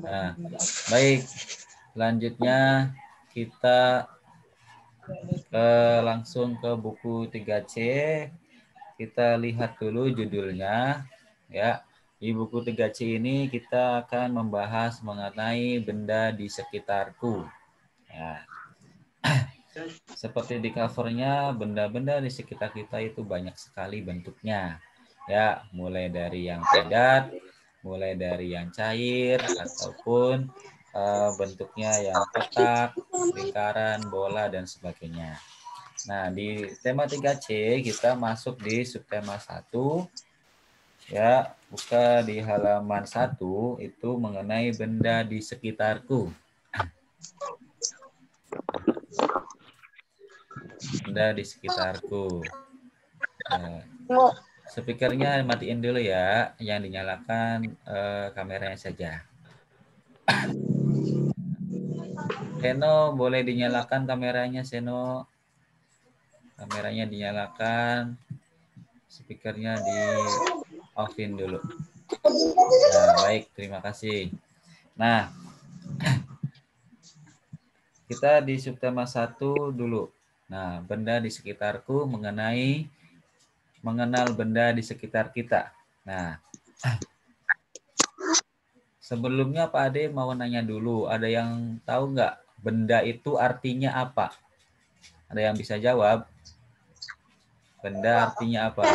Nah, baik. Selanjutnya kita langsung ke buku 3C. Kita lihat dulu judulnya. Ya, di buku 3C ini kita akan membahas mengenai benda di sekitarku. Ya. Seperti di covernya, benda-benda di sekitar kita itu banyak sekali bentuknya. Ya, mulai dari yang padat, mulai dari yang cair, ataupun bentuknya yang kotak, lingkaran, bola, dan sebagainya. Nah, di tema 3C kita masuk di subtema 1. Ya, buka di halaman 1 itu mengenai benda di sekitarku. Benda di sekitarku. Nah, speakernya matiin dulu ya, yang dinyalakan kameranya saja. Seno, boleh dinyalakan kameranya, Seno. Kameranya dinyalakan, speakernya di offin dulu. Nah, baik, terima kasih. Nah, kita di subtema 1 dulu. Nah, benda di sekitarku mengenal benda di sekitar kita. Nah, sebelumnya Pak Ade mau nanya dulu, ada yang tahu nggak benda itu artinya apa? Ada yang bisa jawab? Benda artinya apa?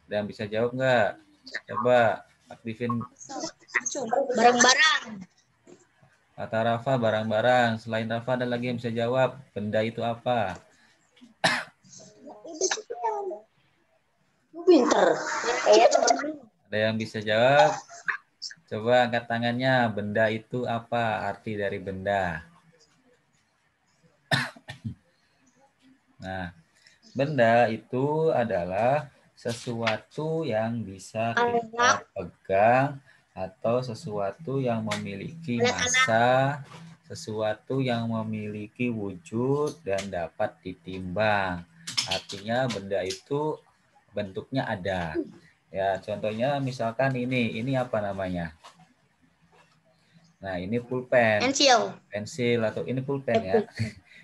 Ada yang bisa jawab nggak? Coba aktifin. Barang-barang. Kata Rafa barang-barang. Selain Rafa ada lagi yang bisa jawab. Benda itu apa? Pinter. Ada yang bisa jawab? Coba angkat tangannya. Benda itu apa? Arti dari benda. Nah, benda itu adalah sesuatu yang bisa kita pegang atau sesuatu yang memiliki massa, sesuatu yang memiliki wujud dan dapat ditimbang. Artinya benda itu bentuknya ada. Ya, contohnya misalkan ini apa namanya? Nah, ini pulpen. Pensil atau ini pulpen ya.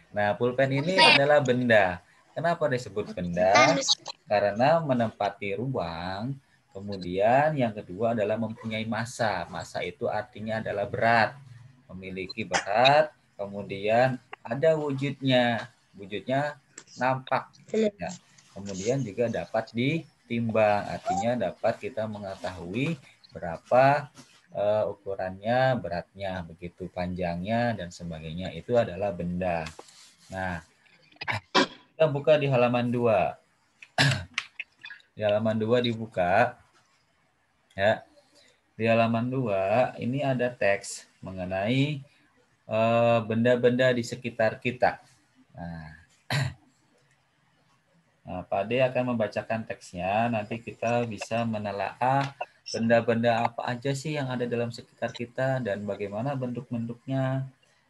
Nah, pulpen ini adalah benda. Kenapa disebut benda? Karena menempati ruang. Kemudian yang kedua adalah mempunyai massa. Massa itu artinya adalah berat. Memiliki berat. Kemudian ada wujudnya. Wujudnya nampak. Ya. Kemudian juga dapat ditimbang. Artinya dapat kita mengetahui berapa ukurannya, beratnya, begitu panjangnya, dan sebagainya. Itu adalah benda. Nah, kita buka di halaman 2. Di halaman 2 dibuka. Ya. Di halaman 2 ini ada teks mengenai benda-benda di sekitar kita. Nah, Pak Ade akan membacakan teksnya. Nanti kita bisa menelaah benda-benda apa aja sih yang ada dalam sekitar kita dan bagaimana bentuk-bentuknya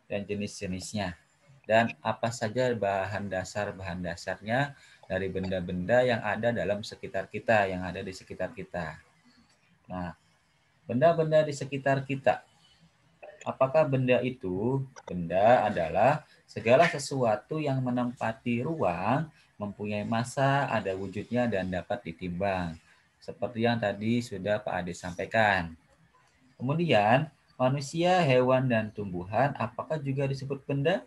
dan jenis-jenisnya. Dan apa saja bahan dasarnya dari benda-benda yang ada dalam sekitar kita, yang ada di sekitar kita. Nah, benda-benda di sekitar kita. Apakah benda itu? Benda adalah segala sesuatu yang menempati ruang, mempunyai massa, ada wujudnya, dan dapat ditimbang. Seperti yang tadi sudah Pak Ade sampaikan. Kemudian, manusia, hewan, dan tumbuhan, apakah juga disebut benda?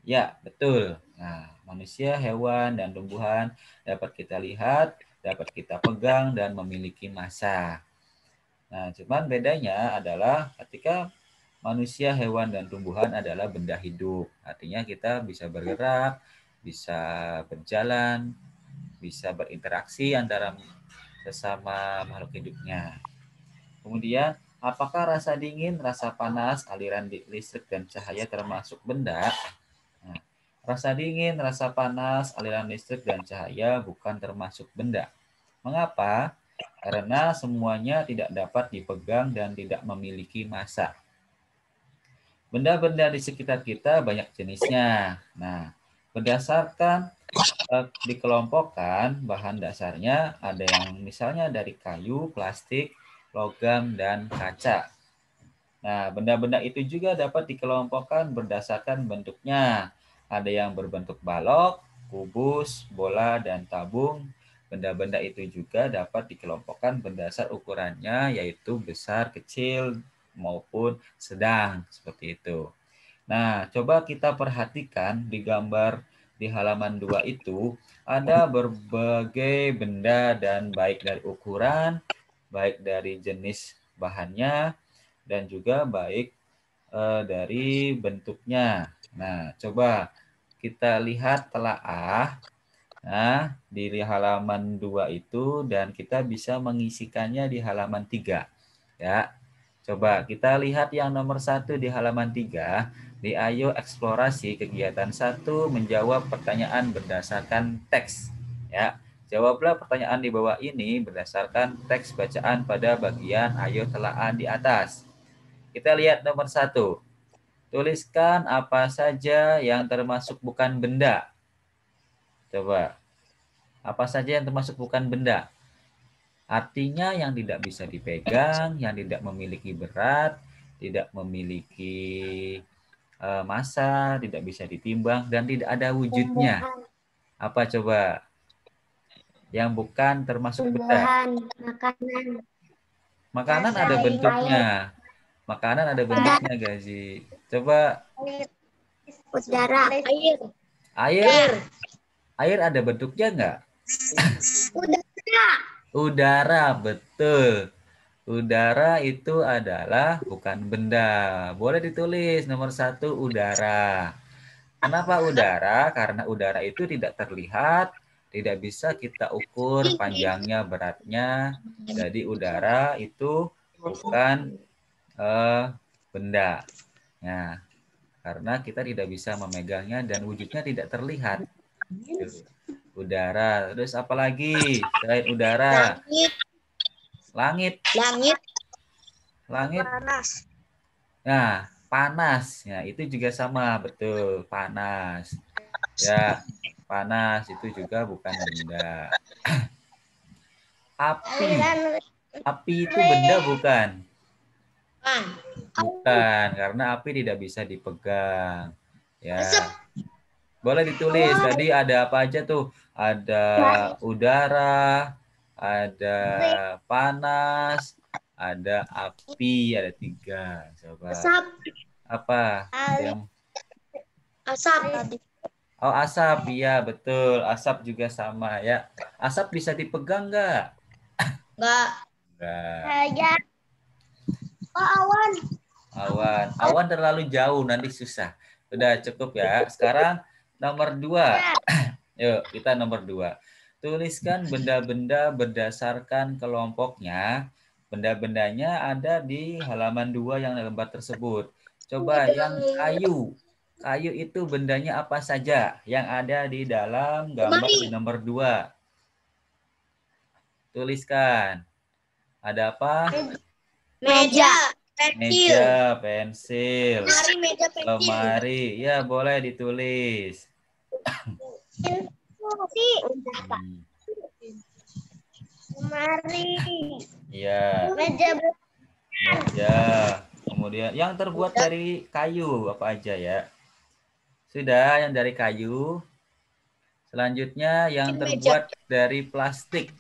Ya, betul. Nah, manusia, hewan, dan tumbuhan dapat kita lihat, dapat kita pegang, dan memiliki massa. Nah, cuman bedanya adalah ketika manusia, hewan, dan tumbuhan adalah benda hidup. Artinya kita bisa bergerak, bisa berjalan, bisa berinteraksi antara sesama makhluk hidupnya. Kemudian, apakah rasa dingin, rasa panas, aliran listrik, dan cahaya termasuk benda? Nah, rasa dingin, rasa panas, aliran listrik, dan cahaya bukan termasuk benda. Mengapa? Karena semuanya tidak dapat dipegang dan tidak memiliki massa. Benda-benda di sekitar kita banyak jenisnya. Nah, berdasarkan dikelompokkan bahan dasarnya ada yang misalnya dari kayu, plastik, logam, dan kaca. Nah, benda-benda itu juga dapat dikelompokkan berdasarkan bentuknya. Ada yang berbentuk balok, kubus, bola, dan tabung. Benda-benda itu juga dapat dikelompokkan berdasar ukurannya, yaitu besar, kecil, maupun sedang, seperti itu. Nah, coba kita perhatikan di gambar di halaman 2 itu, ada berbagai benda dan baik dari ukuran, baik dari jenis bahannya, dan juga baik dari bentuknya. Nah, coba kita lihat telaah. Nah, di halaman 2 itu dan kita bisa mengisikannya di halaman 3. Ya. Coba kita lihat yang nomor 1 di halaman 3. Di Ayo Eksplorasi kegiatan 1 menjawab pertanyaan berdasarkan teks. Ya. Jawablah pertanyaan di bawah ini berdasarkan teks bacaan pada bagian Ayo Telaah di atas. Kita lihat nomor 1. Tuliskan apa saja yang termasuk bukan benda. Coba. Apa saja yang termasuk bukan benda? Artinya yang tidak bisa dipegang, yang tidak memiliki berat, tidak memiliki massa, tidak bisa ditimbang, dan tidak ada wujudnya. Apa coba? Yang bukan termasuk benda. Makanan. Makanan ada bentuknya. Makanan ada bentuknya, Gazi. Coba. Udara. Air. Air ada bentuknya nggak? Udara. Udara, betul. Udara itu adalah bukan benda. Boleh ditulis nomor 1 udara. Kenapa udara? Karena udara itu tidak terlihat, tidak bisa kita ukur panjangnya, beratnya. Jadi udara itu bukan benda. Nah, karena kita tidak bisa memegangnya dan wujudnya tidak terlihat. Udara. Terus apa lagi selain udara? Langit. Langit. Panas. Nah, panas. Ya, itu juga sama, betul. Panas. Ya, panas itu juga bukan benda. Api. Api itu benda bukan? Bukan, karena api tidak bisa dipegang. Ya. Boleh ditulis. Tadi ada apa aja tuh? Ada udara, ada panas, ada api, ada 3. Coba. Asap. Apa? Yang Asap tadi. Oh, asap. Iya, betul. Asap juga sama ya. Asap bisa dipegang nggak? Enggak. Nggak. Ya. Oh, awan. Awan. Awan terlalu jauh, nanti susah. Udah cukup ya. Sekarang nomor 2. Yuk, kita nomor 2. Tuliskan benda-benda berdasarkan kelompoknya. Benda-bendanya ada di halaman 2 yang lembar tersebut. Coba yang kayu. Kayu itu bendanya apa saja yang ada di dalam gambar di nomor 2? Tuliskan. Ada apa? Meja. Meja, pensil. Meja, pensil. Lemari. Ya, boleh ditulis. Lemari. Iya. Meja. Meja. Kemudian yang terbuat dari kayu apa aja ya? Sudah yang dari kayu. Selanjutnya yang terbuat dari plastik.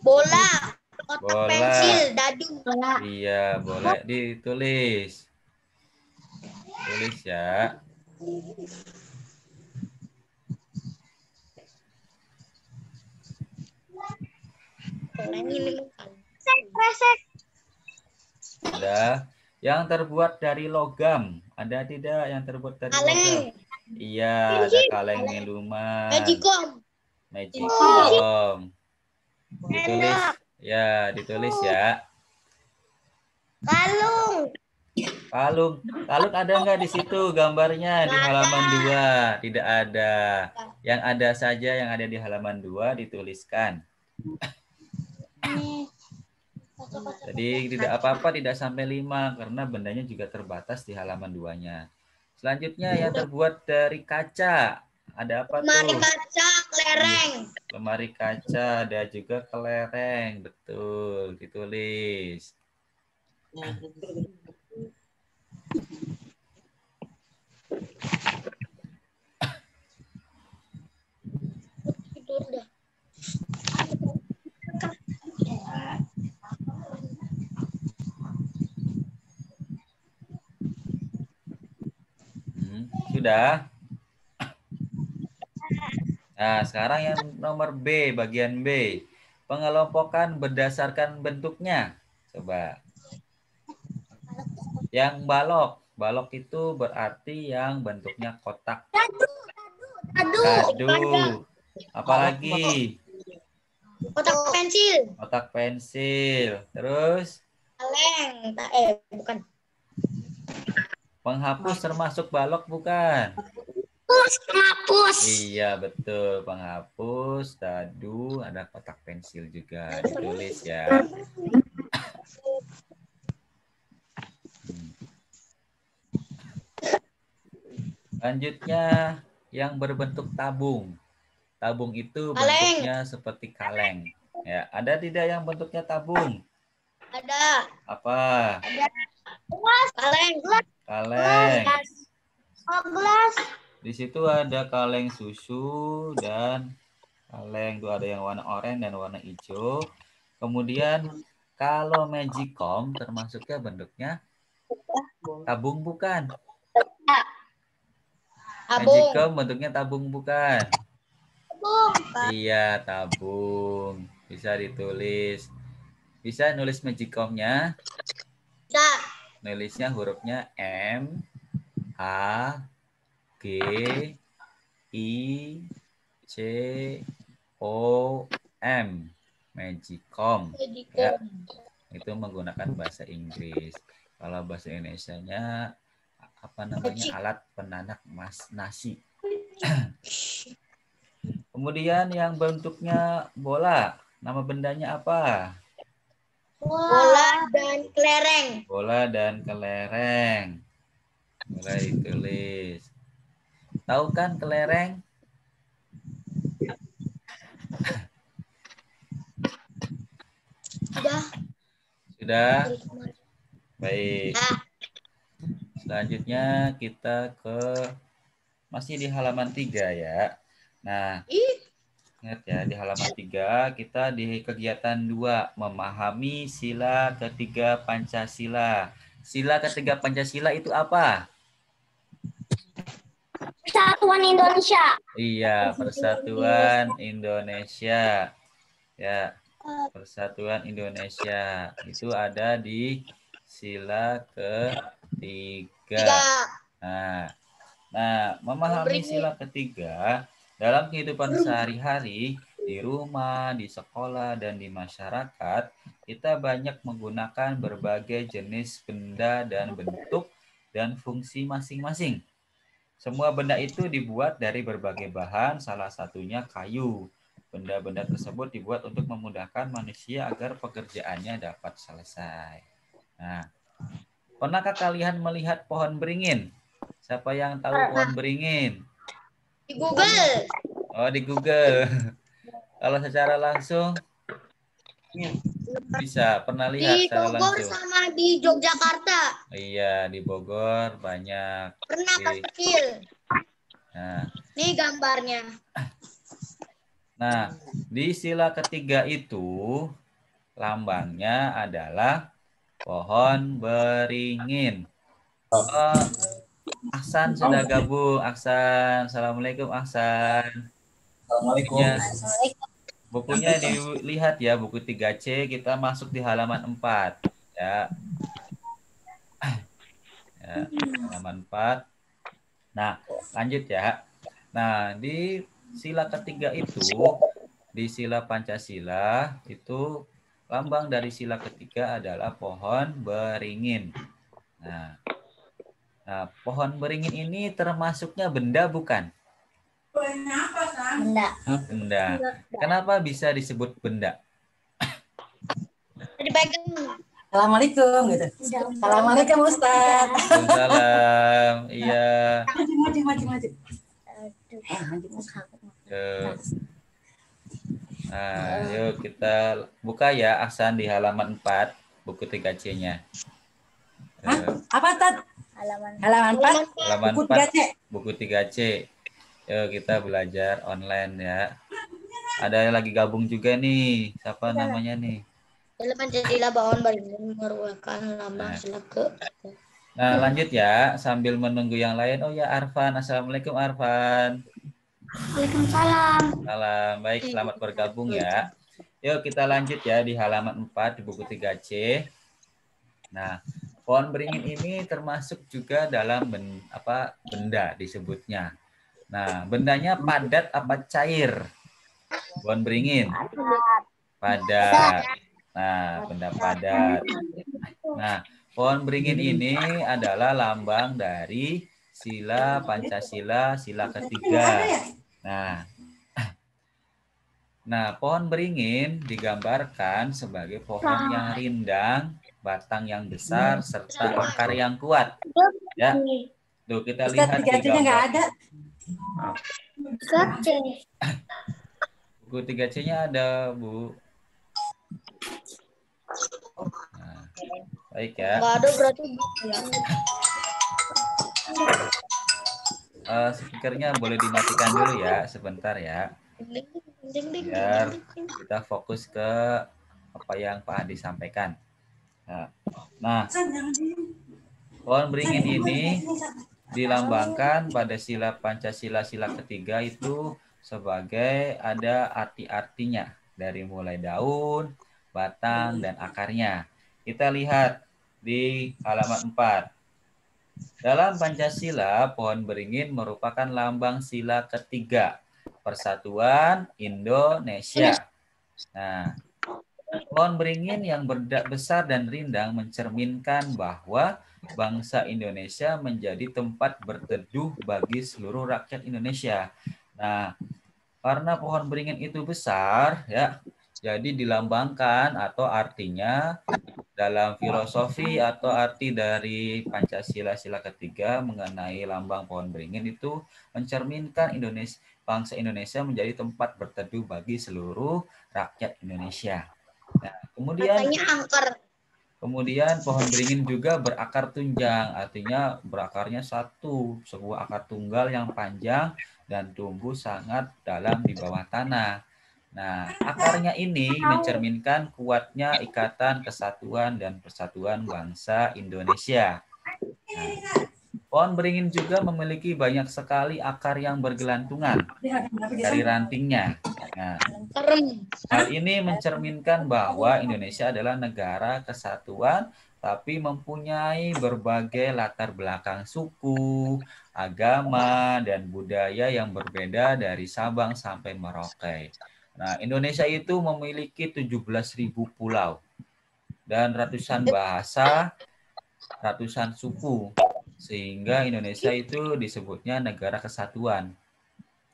Bola. Bola. Pensil, dadu. Iya, boleh ditulis. Tulis ya. Sudah. Yang terbuat dari logam. Ada tidak yang terbuat dari logam? Iya, ada kaleng minuman. Magicom. Ditulis. Ya, ditulis ya. Kalung. Kalung ada nggak di situ gambarnya di halaman 2? Tidak ada. Yang ada saja yang ada di halaman 2 dituliskan. Jadi tidak apa-apa tidak sampai 5 karena bendanya juga terbatas di halaman 2-nya. Selanjutnya yang terbuat dari kaca. Ada apa Lemari tuh? kaca, kelereng. Lemari kaca, ada juga kelereng. Betul, ditulis. Tidur dah. Sudah. Nah, sekarang yang nomor B, bagian B. Pengelompokan berdasarkan bentuknya. Coba. Yang balok. Balok itu berarti yang bentuknya kotak. Dadu. Dadu. Apalagi? Kotak pensil. Kotak pensil. Terus? Kaleng. Bukan. Penghapus termasuk balok bukan? Penghapus. Iya, betul. Penghapus, dadu, ada kotak pensil juga. Ditulis ya. Selanjutnya, yang berbentuk tabung. Tabung itu bentuknya seperti kaleng. Ya, ada tidak yang bentuknya tabung? Ada. Apa? Ada. Kaleng. Kaleng. Gelas. Di situ ada kaleng susu dan kaleng. Itu ada yang warna oranye dan warna hijau. Kemudian kalau magicom termasuknya bentuknya tabung bukan? Magicom bentuknya tabung bukan? Tabung. Iya, tabung. Bisa ditulis. Bisa nulis magicomnya? Bisa. Nulisnya hurufnya M, A, G, I, C, O, M. Magicom. Ya, itu menggunakan bahasa Inggris. Kalau bahasa Indonesianya apa namanya? Alat penanak nasi. Kemudian yang bentuknya bola, nama bendanya apa? Bola dan kelereng. Bola dan kelereng. Mulai ditulis. Tahu kan kelereng? Sudah? Baik. Selanjutnya kita masih di halaman 3 ya. Nah, ingat ya, di halaman 3 kita di kegiatan 2, memahami sila ketiga Pancasila. Sila ketiga Pancasila itu apa? Persatuan Indonesia. Iya, Persatuan Indonesia. Ya, Persatuan Indonesia. Itu ada di sila ketiga. Nah, memahami sila ketiga dalam kehidupan sehari-hari, di rumah, di sekolah, dan di masyarakat, kita banyak menggunakan berbagai jenis benda dan bentuk dan fungsi masing-masing. Semua benda itu dibuat dari berbagai bahan, salah satunya kayu. Benda-benda tersebut dibuat untuk memudahkan manusia agar pekerjaannya dapat selesai. Nah, pernahkah kalian melihat pohon beringin? Siapa yang tahu pohon beringin? Di Google. Oh, di Google. Kalau secara langsung bisa pernah lihat di secara Bogor langsung. Sama di Yogyakarta. Iya, di Bogor banyak. Pernah kecil. Nah, ini gambarnya. Nah, di sila ketiga itu lambangnya adalah pohon beringin. Oh, Ahsan sudah gabung. Ahsan, assalamualaikum Ahsan. Bukunya dilihat ya, buku 3C kita masuk di halaman 4 ya. Halaman 4. Nah, lanjut ya. Nah, di sila ketiga itu, di sila Pancasila itu lambang dari sila ketiga adalah pohon beringin. Nah, pohon beringin ini termasuknya benda bukan? Benda. Benda. Kenapa bisa disebut benda? Dipegang. Assalamualaikum gitu. Assalamualaikum Ustaz. Waalaikumsalam. Iya. Maju. Yuk. Nah, yuk kita buka ya Ahsan di halaman 4 buku 3C-nya. Apa Tad? Halaman 4. Halaman Buku 4 3C. buku 3C. Yuk kita belajar online ya. Ada yang lagi gabung juga nih. Siapa namanya nih? Dalam Pancasila Bawon Baringin merupakan lambang sila ke. Nah, lanjut ya sambil menunggu yang lain. Oh ya, Arfan. Assalamualaikum Arfan. Waalaikumsalam. Salam. Baik, selamat bergabung ya. Yuk kita lanjut ya di halaman 4 di buku 3C. Nah, pohon beringin ini termasuk juga dalam benda disebutnya. Nah, bendanya padat apa cair? Pohon beringin. Padat. Nah, benda padat. Nah, pohon beringin ini adalah lambang dari sila Pancasila, sila ketiga. Nah, pohon beringin digambarkan sebagai pohon yang rindang, batang yang besar, serta akar yang kuat. Ya, tuh kita lihat di Tiga-tiganya nggak ada. buku 3C-nya ada, Bu. Nah, baik ya. Nggak ada berarti ya. Speakernya boleh dimatikan dulu ya, sebentar ya. Biar kita fokus ke apa yang Pak Adi sampaikan. Nah, pohon beringin ini dilambangkan pada sila Pancasila sila ketiga itu sebagai ada arti-artinya dari mulai daun, batang, dan akarnya. Kita lihat di halaman 4. Dalam Pancasila, pohon beringin merupakan lambang sila ketiga, Persatuan Indonesia. Nah, pohon beringin yang besar dan rindang mencerminkan bahwa bangsa Indonesia menjadi tempat berteduh bagi seluruh rakyat Indonesia. Nah, karena pohon beringin itu besar, ya, jadi dilambangkan atau artinya dalam filosofi atau arti dari Pancasila sila ketiga mengenai lambang pohon beringin itu mencerminkan bangsa Indonesia menjadi tempat berteduh bagi seluruh rakyat Indonesia. Nah, kemudian pohon beringin juga berakar tunjang, artinya berakarnya satu, sebuah akar tunggal yang panjang dan tumbuh sangat dalam di bawah tanah. Nah, akarnya ini mencerminkan kuatnya ikatan kesatuan dan persatuan bangsa Indonesia. Nah, pohon beringin juga memiliki banyak sekali akar yang bergelantungan dari rantingnya. Nah, hal ini mencerminkan bahwa Indonesia adalah negara kesatuan, tapi mempunyai berbagai latar belakang suku, agama, dan budaya yang berbeda dari Sabang sampai Merauke. Nah, Indonesia itu memiliki 17.000 pulau dan ratusan bahasa, ratusan suku, sehingga Indonesia itu disebutnya negara kesatuan.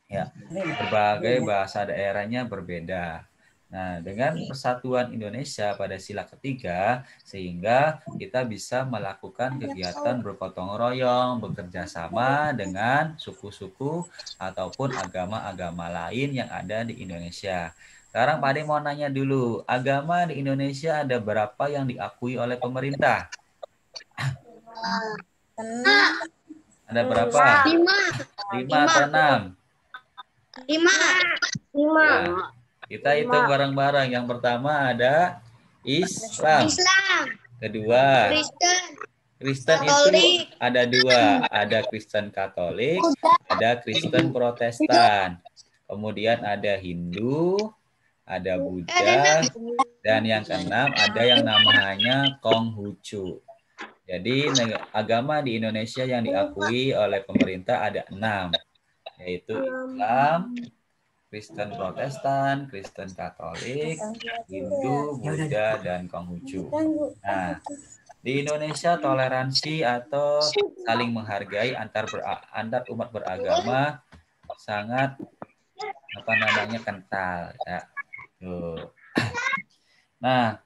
Ya, berbagai bahasa daerahnya berbeda. Nah, dengan persatuan Indonesia pada sila ketiga, sehingga kita bisa melakukan kegiatan bergotong royong, bekerja sama dengan suku-suku ataupun agama-agama lain yang ada di Indonesia. Sekarang Pak Ade mau nanya dulu, agama di Indonesia ada berapa yang diakui oleh pemerintah? Ada berapa? 5 atau 6? 5. Nah, kita hitung bareng-bareng. Yang pertama ada Islam. Kedua, Kristen itu ada 2. Ada Kristen Katolik, ada Kristen Protestan. Kemudian ada Hindu, ada Buddha, dan yang keenam ada yang namanya Konghucu. Jadi agama di Indonesia yang diakui oleh pemerintah ada 6, yaitu Islam, Kristen Protestan, Kristen Katolik, Hindu, Buddha, dan Konghucu. Nah, di Indonesia toleransi atau saling menghargai antar umat beragama sangat kental ya. Nah,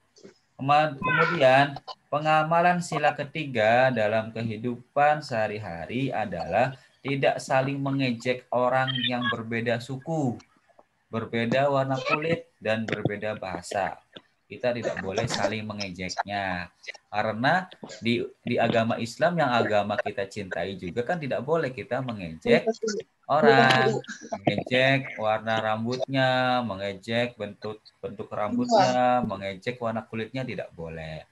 kemudian pengamalan sila ketiga dalam kehidupan sehari-hari adalah tidak saling mengejek orang yang berbeda suku, berbeda warna kulit, dan berbeda bahasa. Kita tidak boleh saling mengejeknya. Karena di agama Islam yang agama kita cintai juga kan tidak boleh kita mengejek orang, mengejek warna rambutnya, mengejek bentuk rambutnya, mengejek warna kulitnya tidak boleh.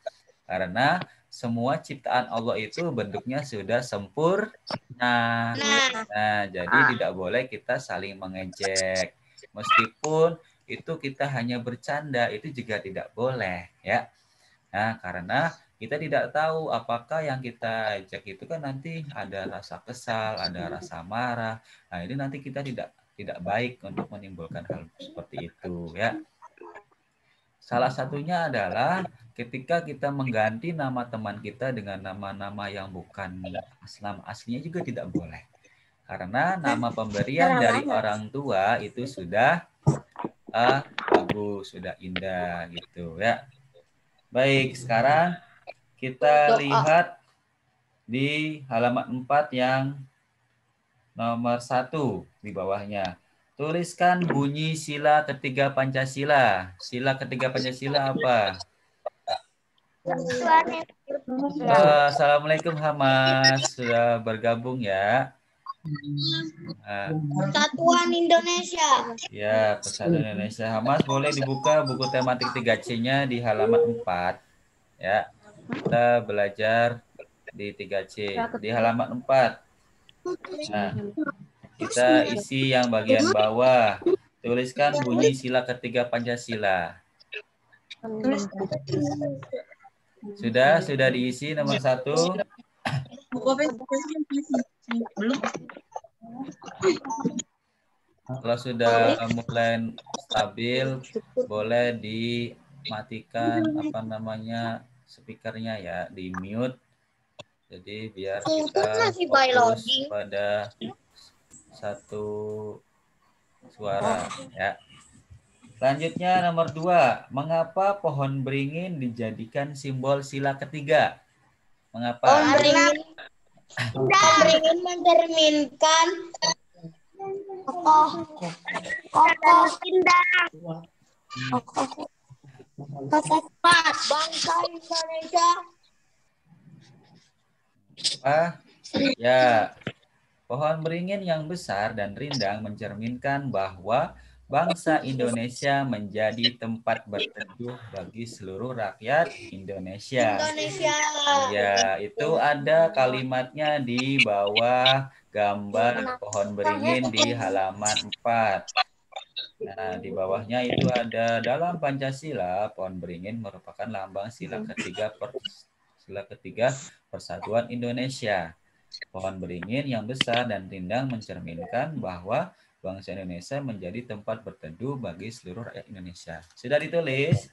Karena semua ciptaan Allah itu bentuknya sudah sempurna. Nah, jadi tidak boleh kita saling mengejek. Meskipun itu kita hanya bercanda, itu juga tidak boleh, ya. Nah, karena kita tidak tahu apakah yang kita ejek itu kan nanti ada rasa kesal, ada rasa marah. Nah, ini nanti kita tidak baik untuk menimbulkan hal seperti itu, ya. Salah satunya adalah ketika kita mengganti nama teman kita dengan nama-nama yang bukan nama aslinya juga tidak boleh. Karena nama pemberian dari orang tua itu sudah bagus, sudah indah gitu, ya. Baik, sekarang kita lihat di halaman 4 yang nomor 1 di bawahnya. Tuliskan bunyi sila ketiga Pancasila. Sila ketiga Pancasila apa? Assalamualaikum Hamas, sudah bergabung ya. Persatuan Indonesia. Ya, Persatuan Indonesia. Hamas boleh dibuka buku tematik 3C-nya di halaman 4. Ya, kita belajar di 3C di halaman 4. Nah, kita isi yang bagian bawah. Tuliskan bunyi sila ketiga Pancasila. Sudah diisi nomor 1. Kalau sudah mulai stabil, boleh dimatikan speakernya ya, di mute. Jadi biar kita fokus pada satu suara, ya. Selanjutnya nomor 2, mengapa pohon beringin dijadikan simbol sila ketiga? Mengapa? Pohon beringin mencerminkan kokoh indah, kokoh kuat bangsa Indonesia. Ya, pohon beringin yang besar dan rindang mencerminkan bahwa bangsa Indonesia menjadi tempat berteduh bagi seluruh rakyat Indonesia. Ya, itu ada kalimatnya di bawah gambar pohon beringin di halaman 4. Nah, di bawahnya itu ada dalam Pancasila, pohon beringin merupakan lambang sila ketiga Persatuan Indonesia. Pohon beringin yang besar dan rindang mencerminkan bahwa bangsa Indonesia menjadi tempat berteduh bagi seluruh rakyat Indonesia. Sudah ditulis?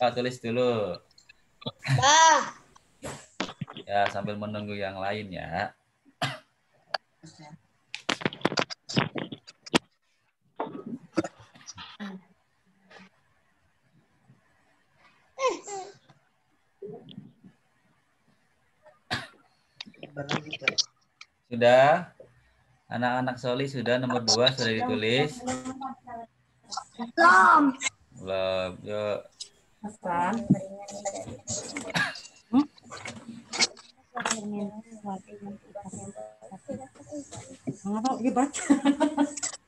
Pak, tulis dulu. Ya, sambil menunggu yang lain ya. Sudah? Anak-anak Soli sudah nomor 2 sudah ditulis? Belum. Belum. Yuk.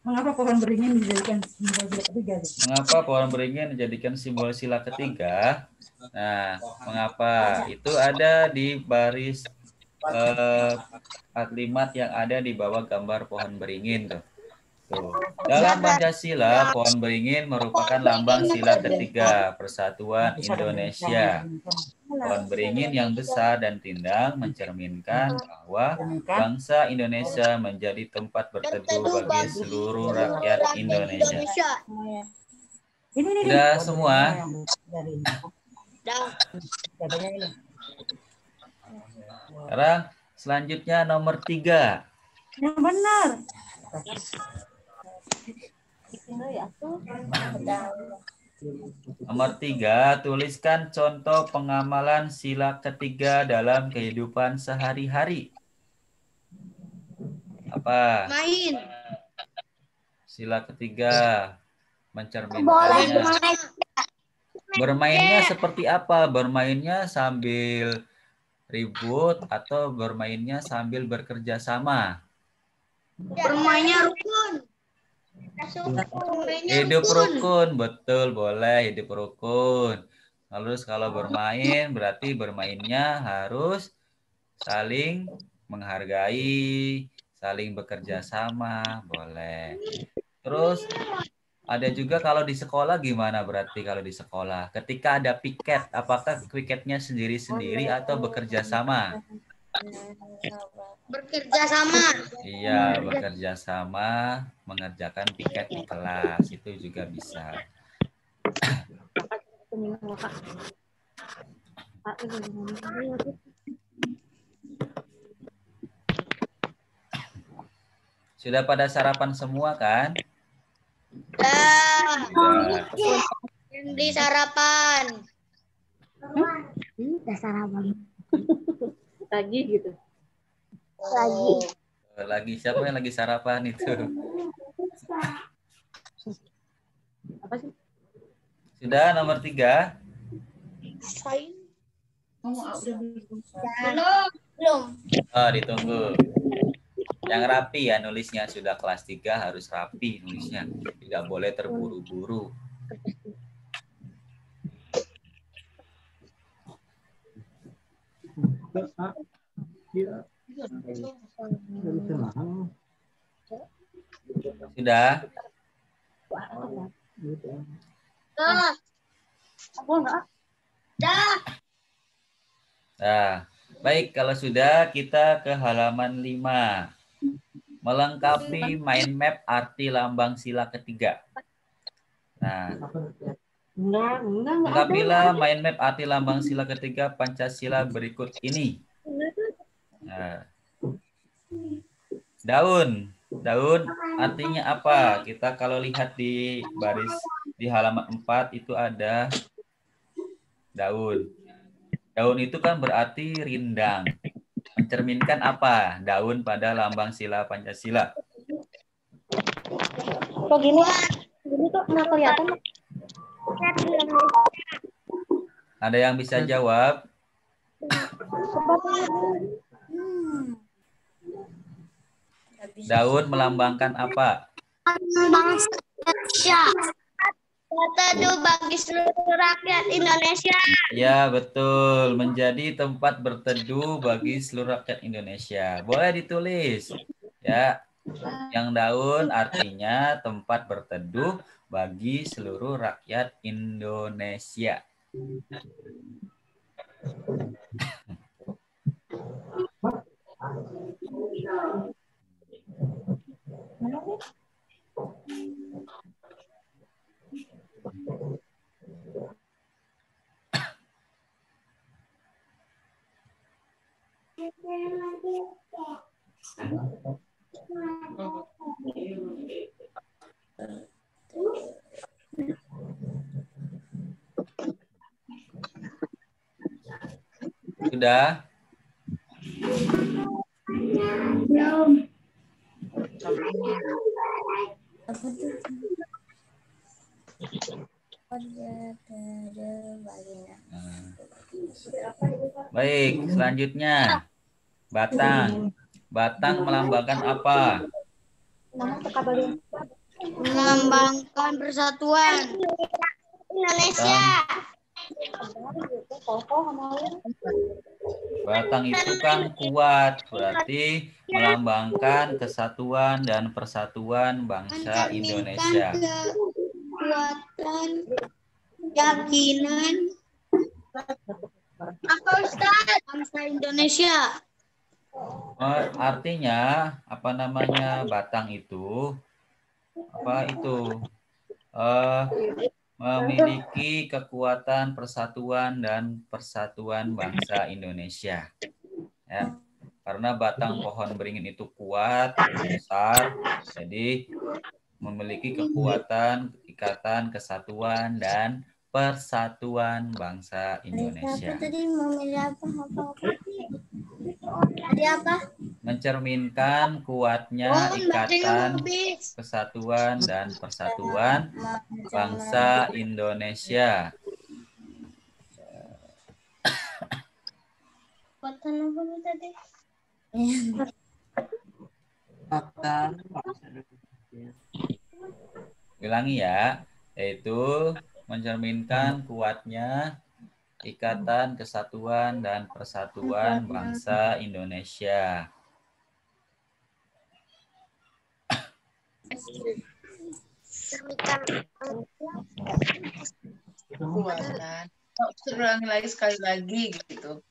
Mengapa pohon beringin dijadikan simbol sila ketiga? Mengapa pohon beringin dijadikan simbol sila ketiga? Nah, mengapa? Itu ada di baris kalimat yang ada di bawah gambar pohon beringin tuh. Dalam Pancasila, pohon beringin merupakan lambang sila ketiga Persatuan Indonesia. Pohon beringin yang besar dan rindang mencerminkan bahwa bangsa Indonesia menjadi tempat berteduh bagi seluruh rakyat Indonesia. Sudah semua? Sekarang selanjutnya nomor 3. Yang benar. Nomor 3, tuliskan contoh pengamalan sila ketiga dalam kehidupan sehari-hari. apa? Main. Sila ketiga mencerminkannya. Bermainnya seperti apa? Bermainnya sambil ribut atau bermainnya sambil bekerja sama? Bermainnya rukun. Hidup rukun, betul, boleh hidup rukun. Lalu kalau bermain berarti bermainnya harus saling menghargai, saling bekerja sama, boleh. Terus ada juga kalau di sekolah gimana berarti kalau di sekolah? Ketika ada piket, apakah piketnya sendiri-sendiri atau bekerja sama? Bekerja sama. Iya, bekerja sama mengerjakan piket di kelas. Itu juga bisa. Sudah pada sarapan semua kan? Dah. Sudah. Yang beli sarapan. Udah sarapan Lagi gitu. lagi. Lagi siapa yang lagi sarapan itu? Apa sih? Sudah nomor 3. Saya Belum. belum. Oh, ditunggu. Yang rapi ya nulisnya, sudah kelas 3 harus rapi nulisnya. Tidak boleh terburu-buru. Sudah? Dah. Aku enggak. Dah. Nah, baik kalau sudah kita ke halaman 5. Melengkapi mind map arti lambang sila ketiga. Nah, Enggak ada. lengkapilah mind map arti lambang sila ketiga Pancasila berikut ini. Nah, daun. Daun artinya apa? Kita kalau lihat di baris di halaman 4 itu ada daun. Daun itu kan berarti rindang. Mencerminkan apa? Daun pada lambang sila Pancasila. Kok gini? Gini tuh nggak kelihatan. Ada yang bisa jawab? Daun melambangkan apa? Bangsa Indonesia. Berteduh bagi seluruh rakyat Indonesia. Ya, betul. Menjadi tempat berteduh bagi seluruh rakyat Indonesia. Boleh ditulis. Ya. Yang daun artinya tempat berteduh bagi seluruh rakyat Indonesia. Sudah? Baik, selanjutnya. Batang. Batang melambangkan apa? Melambangkan persatuan Indonesia. Batang itu kan kuat, berarti melambangkan kesatuan dan persatuan bangsa Indonesia. Kekuatan, keyakinan, apa Ustaz? Bangsa Indonesia. Artinya apa namanya batang itu? Apa itu? Memiliki kekuatan persatuan dan persatuan bangsa Indonesia. Ya. Karena batang pohon beringin itu kuat, besar, jadi memiliki kekuatan, ikatan, kesatuan, dan persatuan bangsa Indonesia. Tadi mau milih apa? Tadi apa? mencerminkan kuatnya ikatan kesatuan dan persatuan bangsa Indonesia. Kekuatan apa nih tadi? Ulangi ya, yaitu mencerminkan kuatnya ikatan kesatuan dan persatuan bangsa Indonesia. Kekuatan. Oh, ulangi lagi sekali lagi gitu.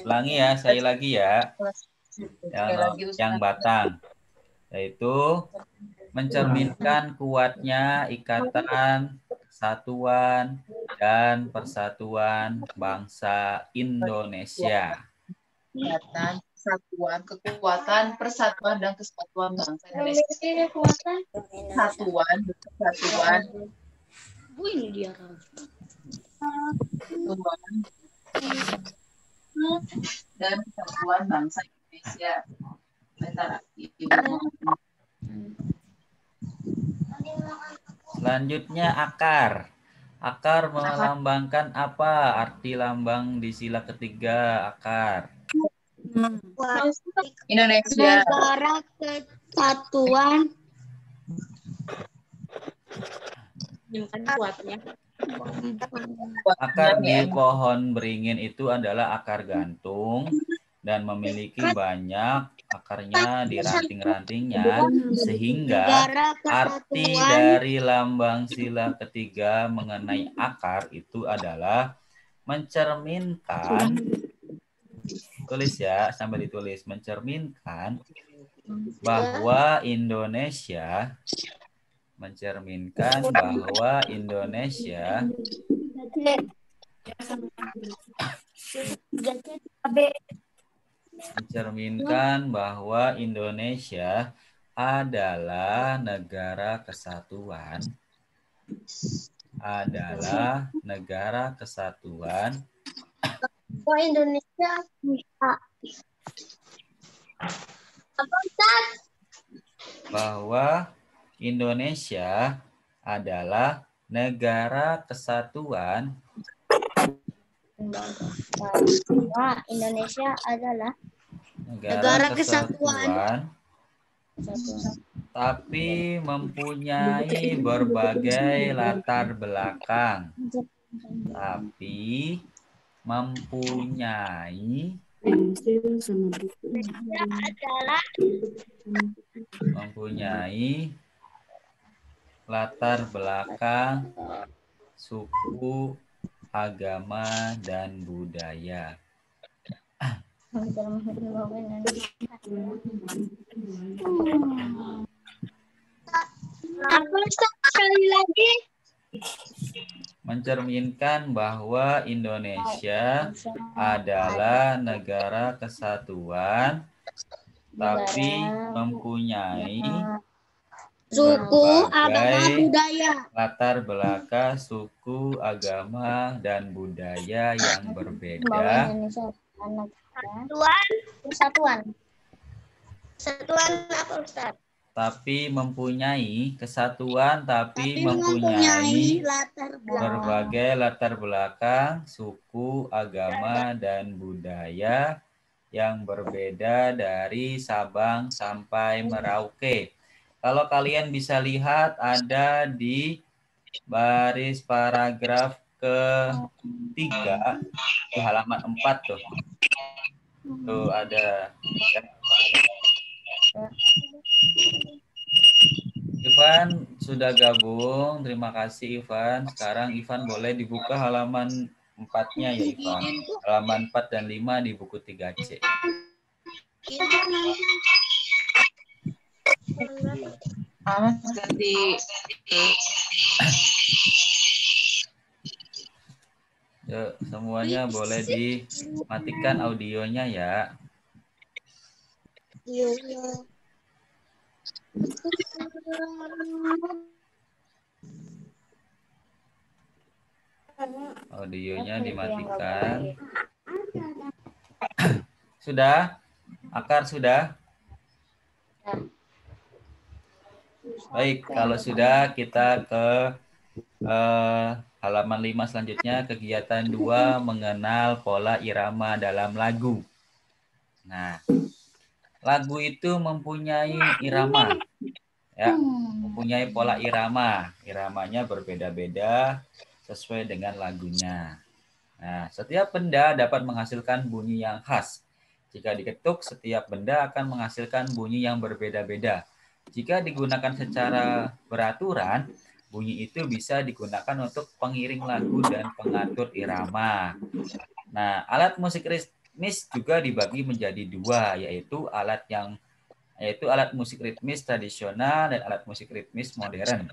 Ulangi ya, saya lagi ya. Sekali lagi Yang Ustaz. batang, yaitu mencerminkan kuatnya ikatan kesatuan dan persatuan bangsa Indonesia. Kekuatan, persatuan dan kesatuan bangsa Indonesia. Kekuatan. Kesatuan, kesatuan, Bu, ini dia. kesatuan dan kesatuan bangsa Indonesia. Antara ibu. Selanjutnya akar. Akar melambangkan apa? Arti lambang di sila ketiga akar. Indonesia. Negara Kesatuan. Kuatnya. Akar di pohon beringin itu adalah akar gantung dan memiliki banyak akarnya di ranting-rantingnya, sehingga arti dari lambang sila ketiga mengenai akar itu adalah mencerminkan, tulis ya, sampai ditulis, mencerminkan bahwa Indonesia adalah negara kesatuan, Oh, Indonesia. Apa, Ustaz? bahwa Indonesia adalah negara kesatuan, Wah, Indonesia adalah negara kesatuan, tapi mempunyai berbagai latar belakang. Mempunyai latar belakang suku, agama, dan budaya. Apa, Ustaz? Sekali lagi. Mencerminkan bahwa Indonesia adalah negara kesatuan, tapi mempunyai Suku, agama, berbagai budaya. latar belakang suku, agama, dan budaya yang berbeda. Kesatuan. Kesatuan apa, Ustaz? Tapi mempunyai kesatuan, tapi mempunyai berbagai latar belakang suku, agama, dan budaya yang berbeda dari Sabang sampai Merauke. Kalau kalian bisa lihat ada di baris paragraf ketiga di halaman 4 tuh. Tuh ada. Ivan sudah gabung. Terima kasih Ivan. Sekarang Ivan boleh dibuka halaman 4-nya ya Ivan. Halaman 4 dan 5 di buku 3C. Ganti. Yuk, semuanya boleh dimatikan audionya ya. Audionya dimatikan. Sudah? Akar sudah? Baik, kalau sudah kita ke halaman 5 selanjutnya, kegiatan 2 mengenal pola irama dalam lagu. Nah, lagu itu mempunyai irama, ya, mempunyai pola irama. Iramanya berbeda-beda sesuai dengan lagunya. Nah, setiap benda dapat menghasilkan bunyi yang khas. Jika diketuk, setiap benda akan menghasilkan bunyi yang berbeda-beda. Jika digunakan secara beraturan, bunyi itu bisa digunakan untuk pengiring lagu dan pengatur irama. Nah, alat musik ritmis juga dibagi menjadi dua, yaitu alat musik ritmis tradisional dan alat musik ritmis modern.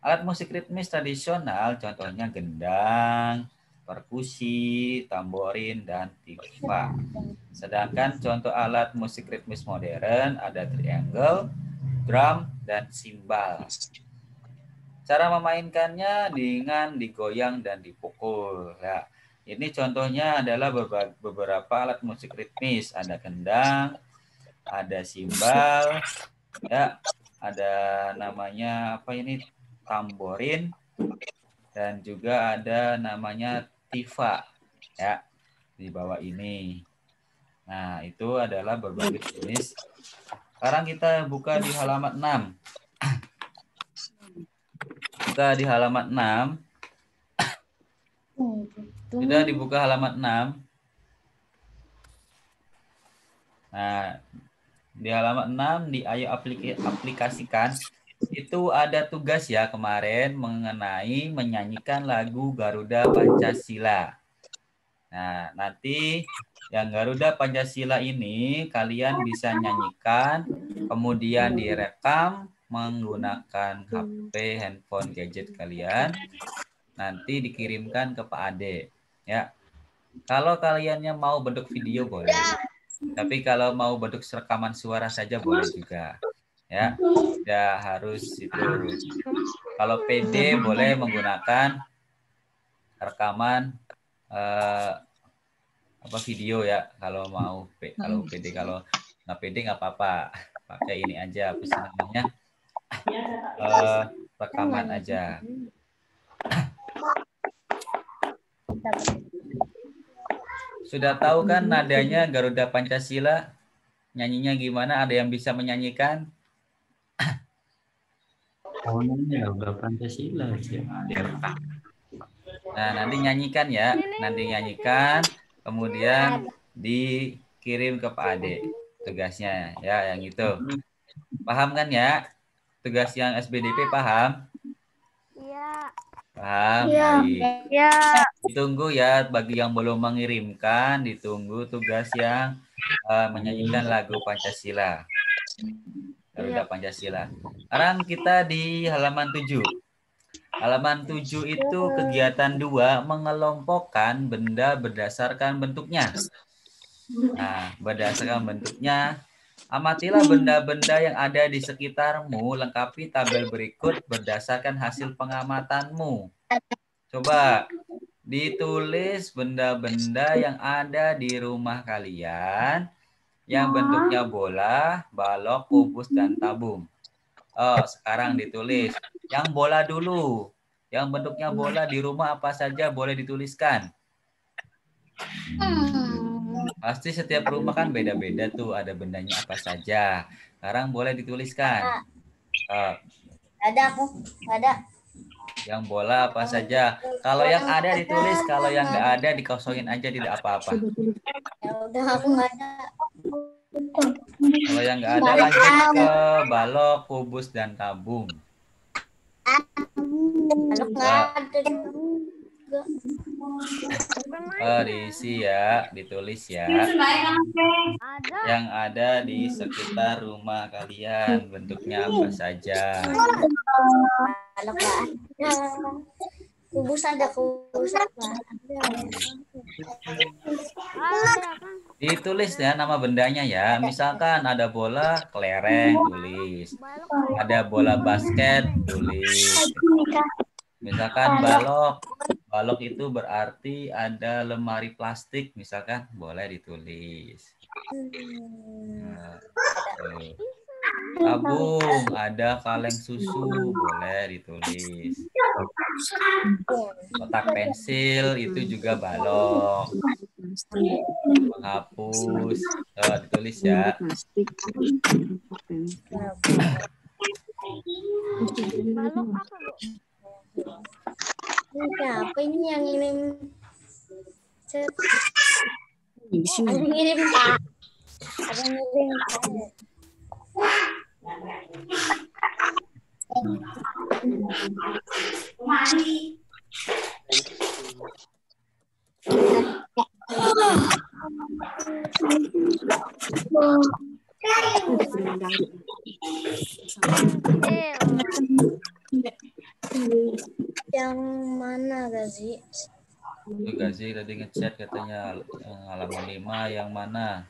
Alat musik ritmis tradisional contohnya gendang, perkusi, tamborin, dan tifa. Sedangkan contoh alat musik ritmis modern ada triangle, drum, dan simbal. Cara memainkannya dengan digoyang dan dipukul. Ya, ini contohnya adalah beberapa alat musik ritmis. Ada gendang, ada simbal, ya, ada namanya apa ini, tamborin, dan juga ada namanya tifa, ya, di bawah ini. Nah, itu adalah berbagai jenis. Sekarang kita buka di halaman 6. Buka di halaman 6. Sudah dibuka halaman 6. Nah, di halaman 6 di ayo aplikasikan itu ada tugas ya kemarin mengenai menyanyikan lagu Garuda Pancasila. Nah, nanti yang Garuda Pancasila ini kalian bisa nyanyikan, kemudian direkam menggunakan HP, handphone, gadget kalian. Nanti dikirimkan ke Pak Ade. Ya. Kalau kaliannya mau bentuk video boleh. Tapi kalau mau bentuk rekaman suara saja boleh juga. Ya, tidak harus itu. Kalau PD boleh menggunakan rekaman video ya. Kalau mau, kalau PD, kalau nggak PD nggak apa-apa. Pakai ini aja, apa sih namanya? Rekaman aja. Sudah tahu kan nadanya Garuda Pancasila? Nyanyinya gimana? Ada yang bisa menyanyikan? Oh, Garuda Pancasila. Nah, nanti nyanyikan ya. Nanti nyanyikan, kemudian dikirim ke Pak Ade tugasnya ya, yang itu. Paham kan ya? Tugas yang SBDP paham? Iya. Paham? Iya. Baik. Iya. Ditunggu ya, bagi yang belum mengirimkan, ditunggu tugas yang menyanyikan lagu Pancasila. Garuda Pancasila. Sekarang kita di halaman 7. Halaman 7 itu kegiatan 2 mengelompokkan benda berdasarkan bentuknya. Nah, berdasarkan bentuknya, amatilah benda-benda yang ada di sekitarmu, lengkapi tabel berikut berdasarkan hasil pengamatanmu. Coba ditulis benda-benda yang ada di rumah kalian yang bentuknya bola, balok, kubus, dan tabung. Oh, sekarang ditulis yang bola dulu. Yang bentuknya bola di rumah apa saja boleh dituliskan. Pasti setiap rumah kan beda-beda tuh, ada bendanya apa saja. Sekarang boleh dituliskan. Ada aku, ada. Yang bola apa saja. Kalau yang ada ditulis, kalau yang nggak ada dikosongin aja, tidak apa-apa. Ya udah, aku nggak ada. Kalau yang nggak ada lanjut ke balok, kubus, dan tabung. Kalau nggak ada. Diisi ya, ditulis ya. Yang ada di sekitar rumah kalian bentuknya apa saja. Kalau nggak ada. Kubus ada, kubus ada. Ditulis ya nama bendanya ya. Misalkan ada bola, kelereng, tulis. Ada bola basket, tulis. Misalkan balok. Balok itu berarti ada lemari plastik, misalkan boleh ditulis. Nah, tabung, ada kaleng susu, boleh ditulis. Kotak pensil itu juga balok. Menghapus, ditulis ya. Balok apa, Bu? Ini siapa ini yang ngirim? Ada ngirim Pak. Ada ngirim Pak. Yang mana Gazi? Itu Gazi tadi ngechat katanya halaman 5 yang mana?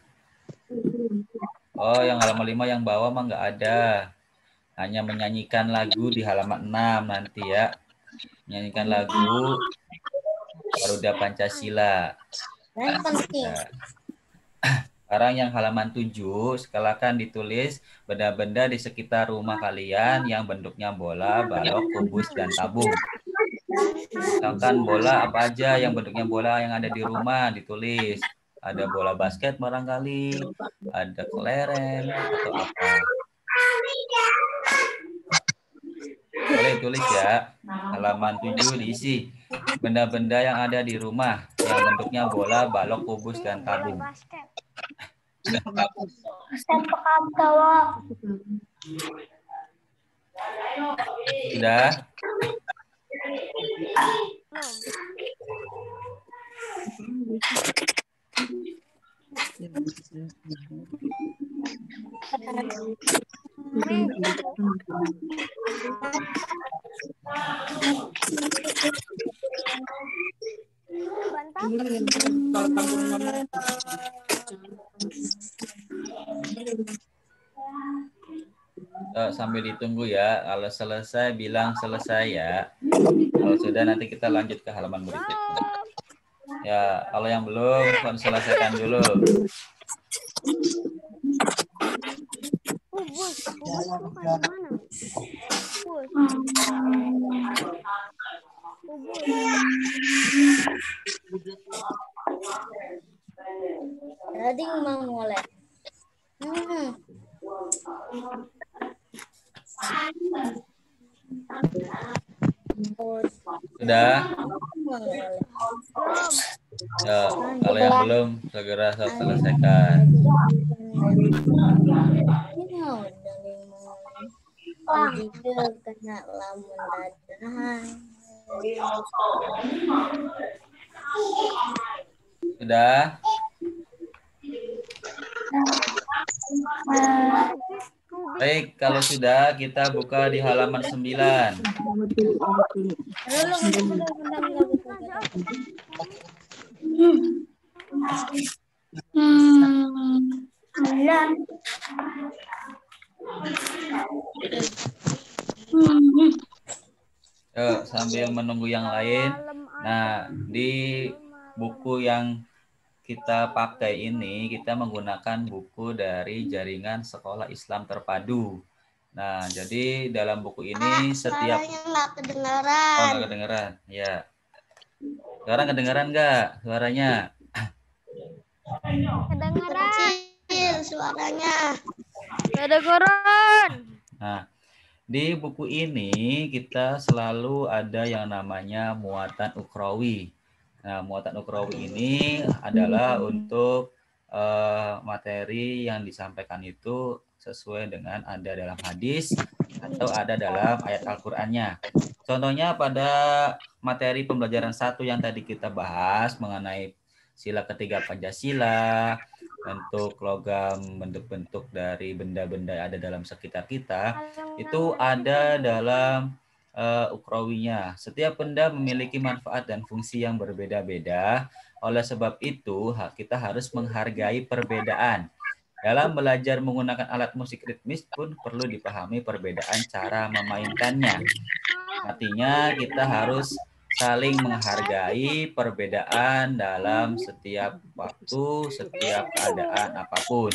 Oh, yang halaman 5 yang bawah mah nggak ada. Hanya menyanyikan lagu di halaman 6 nanti ya. Menyanyikan lagu Garuda Pancasila. Yang penting. Ya. Sekarang yang halaman 7, silakan ditulis benda-benda di sekitar rumah kalian yang bentuknya bola, balok, kubus, dan tabung. Misalkan bola apa aja yang bentuknya bola yang ada di rumah ditulis. Ada bola basket barangkali, ada kelereng, atau apa. Boleh tulis ya. Halaman 7 diisi benda-benda yang ada di rumah yang bentuknya bola, balok, kubus, dan tabung. Sudah? Sambil ditunggu ya. Kalau selesai bilang selesai ya. Kalau sudah nanti kita lanjut ke halaman berikutnya. Ya, kalau yang belum selesaikan dulu. Kubus tuh kayak mana? Kubus. Tadi mau mulai. Sudah? Ya, kalau yang belum segera selesaikan. Kena lamun dadahan. Sudah? Baik, kalau sudah kita buka di halaman 9. Sambil menunggu yang lain. Nah, di buku yang kita pakai ini, kita menggunakan buku dari Jaringan Sekolah Islam Terpadu. Nah, jadi dalam buku ini setiap... nggak kedengaran. Oh, nggak kedengaran. Ya. Sekarang kedengaran nggak suaranya? Kedengaran. Suaranya. Kedengaran. Nah, di buku ini kita selalu ada yang namanya muatan ukhrawi. Nah, muatan ukhrawi ini adalah untuk materi yang disampaikan itu sesuai dengan ada dalam hadis atau ada dalam ayat Al-Qur'annya. Contohnya pada materi pembelajaran 1 yang tadi kita bahas mengenai sila ketiga Pancasila, bentuk logam, bentuk-bentuk dari benda-benda yang ada dalam sekitar kita, itu ada dalam ukhrawinya. Setiap benda memiliki manfaat dan fungsi yang berbeda-beda. Oleh sebab itu, kita harus menghargai perbedaan. Dalam belajar menggunakan alat musik ritmis pun perlu dipahami perbedaan cara memainkannya. Artinya kita harus saling menghargai perbedaan dalam setiap waktu, setiap keadaan apapun.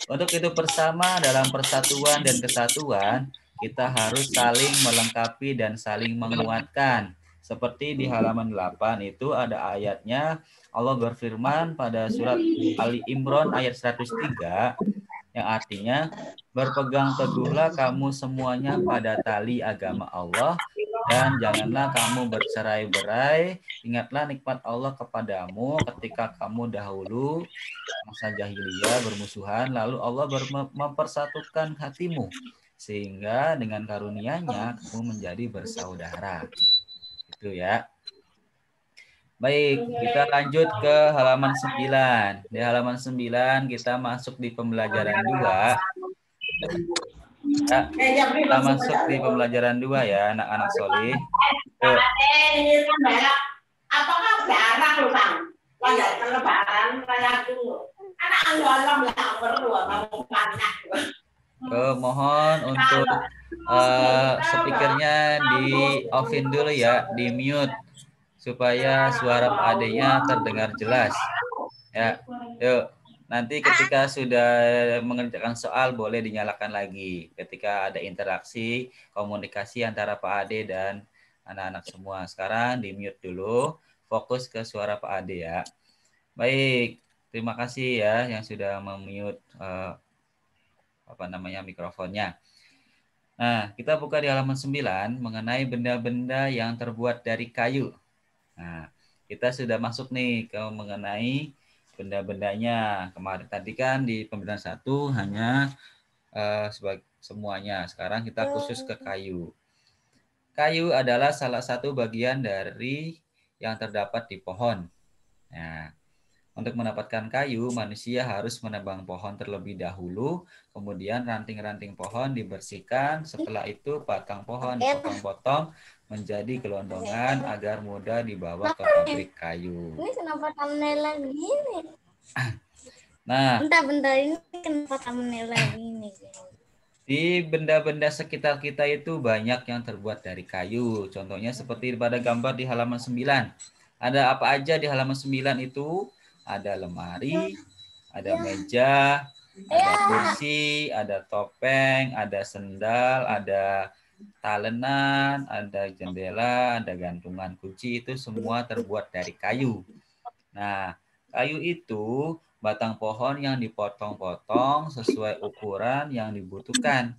Untuk hidup bersama dalam persatuan dan kesatuan, kita harus saling melengkapi dan saling menguatkan. Seperti di halaman 8 itu ada ayatnya, Allah berfirman pada surat Ali Imran ayat 103, yang artinya, berpegang teguhlah kamu semuanya pada tali agama Allah, dan janganlah kamu bercerai-berai. Ingatlah nikmat Allah kepadamu ketika kamu dahulu masa jahiliyah bermusuhan, lalu Allah mempersatukan hatimu, sehingga dengan karunia-Nya kamu menjadi bersaudara. Itu ya. Baik, kita lanjut ke halaman 9. Di halaman 9 kita masuk di pembelajaran 2. Ya, kita masuk di pembelajaran 2 ya, anak-anak solih. Yuk. Apakah jarak lu Bang? Lebaran raya dulu. Anak ngolong lah perlu kamu panas. Mohon untuk speakernya di offin dulu ya, di mute supaya suara Pak Ade-nya terdengar jelas. Ya, yuk. Nanti ketika sudah mengerjakan soal boleh dinyalakan lagi. Ketika ada interaksi, komunikasi antara Pak Ade dan anak-anak semua. Sekarang di mute dulu, fokus ke suara Pak Ade ya. Baik, terima kasih ya yang sudah memute mikrofonnya. Nah, kita buka di halaman 9 mengenai benda-benda yang terbuat dari kayu. Nah, kita sudah masuk nih ke mengenai benda-bendanya. Kemarin tadi kan di pembelajaran 1 hanya semuanya. Sekarang kita khusus ke kayu. Kayu adalah salah satu bagian dari yang terdapat di pohon. Nah, untuk mendapatkan kayu, manusia harus menebang pohon terlebih dahulu, kemudian ranting-ranting pohon dibersihkan, setelah itu batang pohon dipotong-potong menjadi gelondongan agar mudah dibawa ke pabrik kayu. Ini kenapa thumbnail gini? Nah, Bentar, ini kenapa thumbnail gini? di benda-benda sekitar kita itu banyak yang terbuat dari kayu. Contohnya seperti pada gambar di halaman 9. Ada apa aja di halaman 9 itu? Ada lemari, ada meja, ada kursi, ada topeng, ada sendal, ada talenan, ada jendela, ada gantungan kunci, itu semua terbuat dari kayu. Nah, kayu itu batang pohon yang dipotong-potong sesuai ukuran yang dibutuhkan.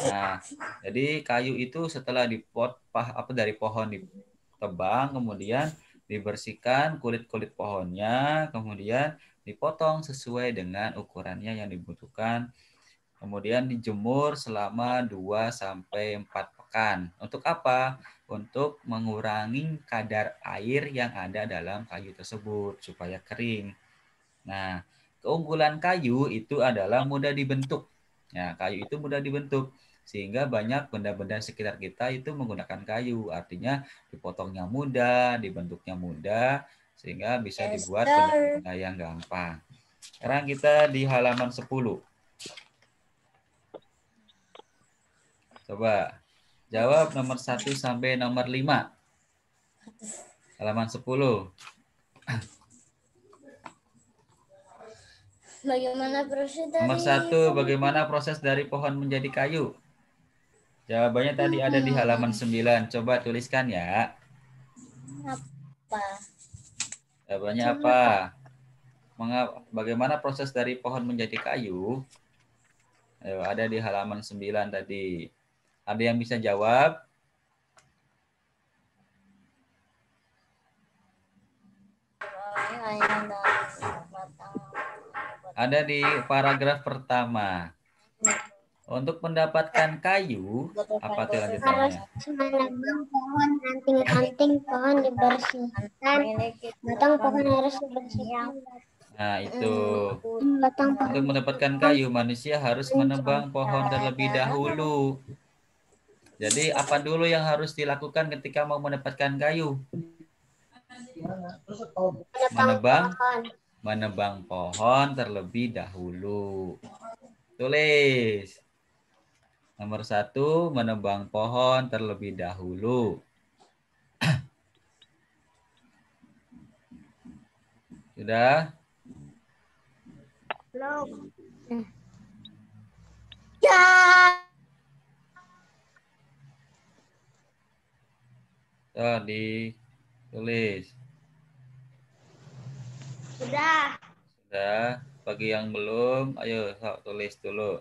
Nah, jadi kayu itu setelah dari pohon ditebang, kemudian dibersihkan kulit-kulit pohonnya, kemudian dipotong sesuai dengan ukurannya yang dibutuhkan. Kemudian dijemur selama 2-4 pekan. Untuk apa? Untuk mengurangi kadar air yang ada dalam kayu tersebut supaya kering. Nah, keunggulan kayu itu adalah mudah dibentuk. Nah, kayu itu mudah dibentuk sehingga banyak benda-benda sekitar kita itu menggunakan kayu. Artinya dipotongnya mudah, dibentuknya mudah, sehingga bisa dibuat benda-benda yang gampang. Sekarang kita di halaman 10. Coba jawab nomor 1 sampai nomor 5. Halaman 10. Bagaimana proses dari Nomor 1, bagaimana proses dari pohon menjadi kayu? Jawabannya tadi ada di halaman 9. Coba tuliskan ya. apa? Jawabannya apa? Bagaimana proses dari pohon menjadi kayu? Ayo, ada di halaman 9 tadi. Ada yang bisa jawab? Ada di paragraf pertama. Untuk mendapatkan kayu, apa tuh lanjutannya? Harus menebang pohon, ranting-ranting pohon dibersihkan, batang pohon harus dibersihkan. Nah, itu. Batang pohon. Untuk mendapatkan kayu, manusia harus menebang pohon terlebih dahulu. Jadi, apa dulu yang harus dilakukan ketika mau mendapatkan kayu? Menebang pohon terlebih dahulu. Tulis. Nomor 1, menebang pohon terlebih dahulu. Sudah? Belum. Ya. So, ditulis. Sudah. Sudah. Bagi yang belum, ayo sok tulis dulu.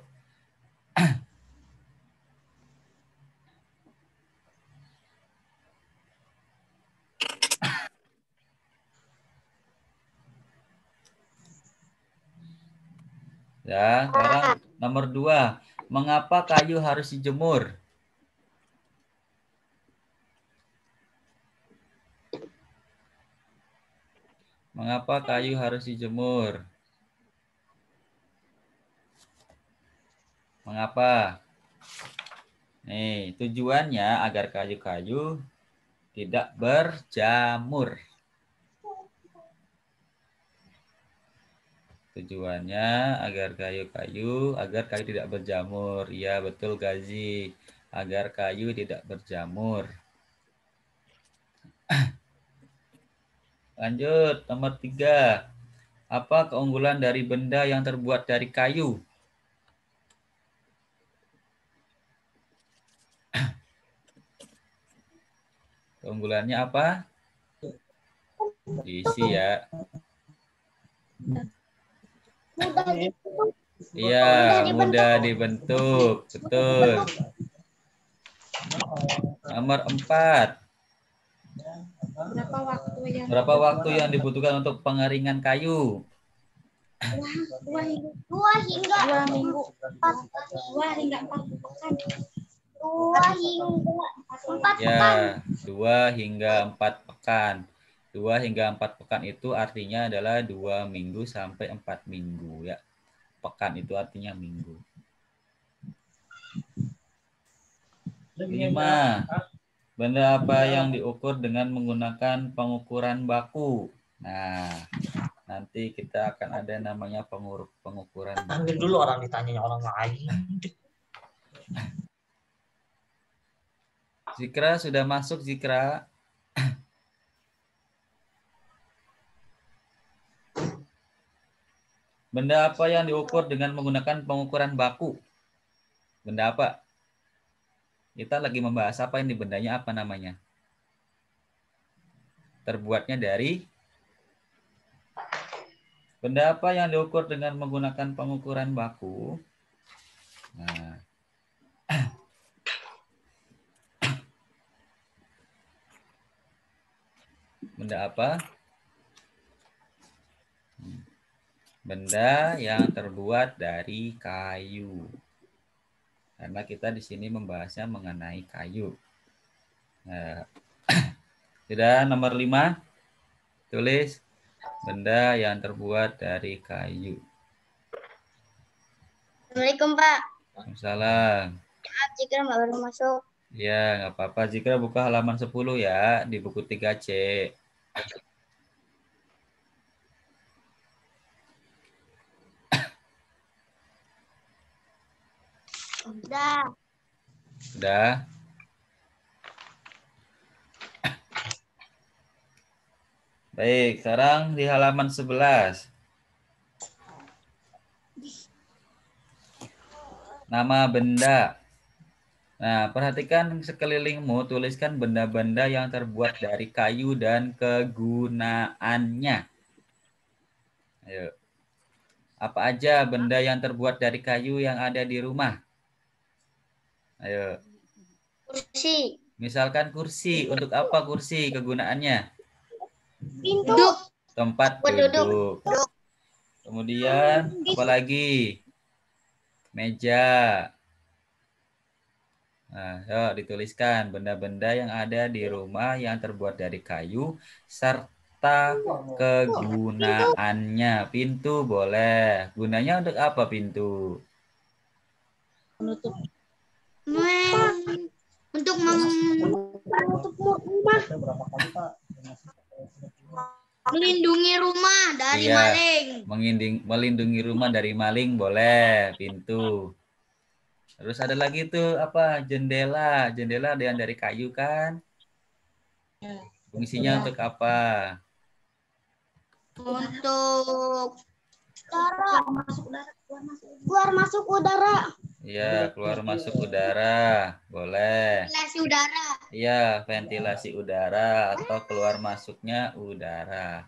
Ya, sekarang nomor 2. Mengapa kayu harus dijemur? Mengapa kayu harus dijemur? Mengapa? Nih, tujuannya agar kayu-kayu tidak berjamur. Tujuannya agar kayu tidak berjamur. Iya, betul Gazi. Agar kayu tidak berjamur. Lanjut, nomor 3. Apa keunggulan dari benda yang terbuat dari kayu? Keunggulannya apa? Diisi ya. Mudah dibentuk. Iya, mudah dibentuk. Betul. Nomor 4. Berapa waktu yang dibutuhkan untuk pengeringan kayu? 2 hingga 4 minggu. 2 hingga 4 pekan. 2 hingga 4 Ya, pekan. 2 hingga 4 pekan. 2 hingga 4 pekan itu artinya adalah 2 minggu sampai 4 minggu ya. Pekan itu artinya minggu. 5. Benda apa yang diukur dengan menggunakan pengukuran baku? Nah, nanti kita akan ada namanya pengukuran baku. Ambil dulu orang ditanya orang lain. Zikra sudah masuk, Zikra? Benda apa yang diukur dengan menggunakan pengukuran baku? Benda apa? Kita lagi membahas apa ini, bendanya apa namanya? Terbuatnya dari? Benda apa yang diukur dengan menggunakan pengukuran baku? Nah. Benda apa? Benda yang terbuat dari kayu. Karena kita di sini membahasnya mengenai kayu. Nah, sudah nomor 5. Tulis benda yang terbuat dari kayu. Assalamualaikum, Pak. Waalaikumsalam. Maaf jika Mbak baru masuk. Ya, nggak apa-apa. Jika buka halaman 10 ya, di buku 3C. Sudah. Sudah? Baik, sekarang di halaman 11. Nama benda. Nah, perhatikan sekelilingmu, tuliskan benda-benda yang terbuat dari kayu dan kegunaannya. Ayo. Apa aja benda yang terbuat dari kayu yang ada di rumah? Ayo. Kursi. Misalkan kursi. Untuk apa kursi kegunaannya? Pintu. Tempat duduk. Kemudian apa lagi? Meja. Nah, yuk dituliskan benda-benda yang ada di rumah yang terbuat dari kayu serta kegunaannya. Pintu boleh. Gunanya untuk apa pintu? Untuk menutup rumah. Melindungi rumah dari maling. Melindungi rumah dari maling boleh, pintu. Terus ada lagi tuh apa? Jendela. Jendela ada yang dari kayu kan? Fungsinya untuk apa? Untuk Udara. Keluar masuk udara. Iya, keluar masuk udara. Boleh. ventilasi udara. Iya, ventilasi udara atau keluar masuknya udara.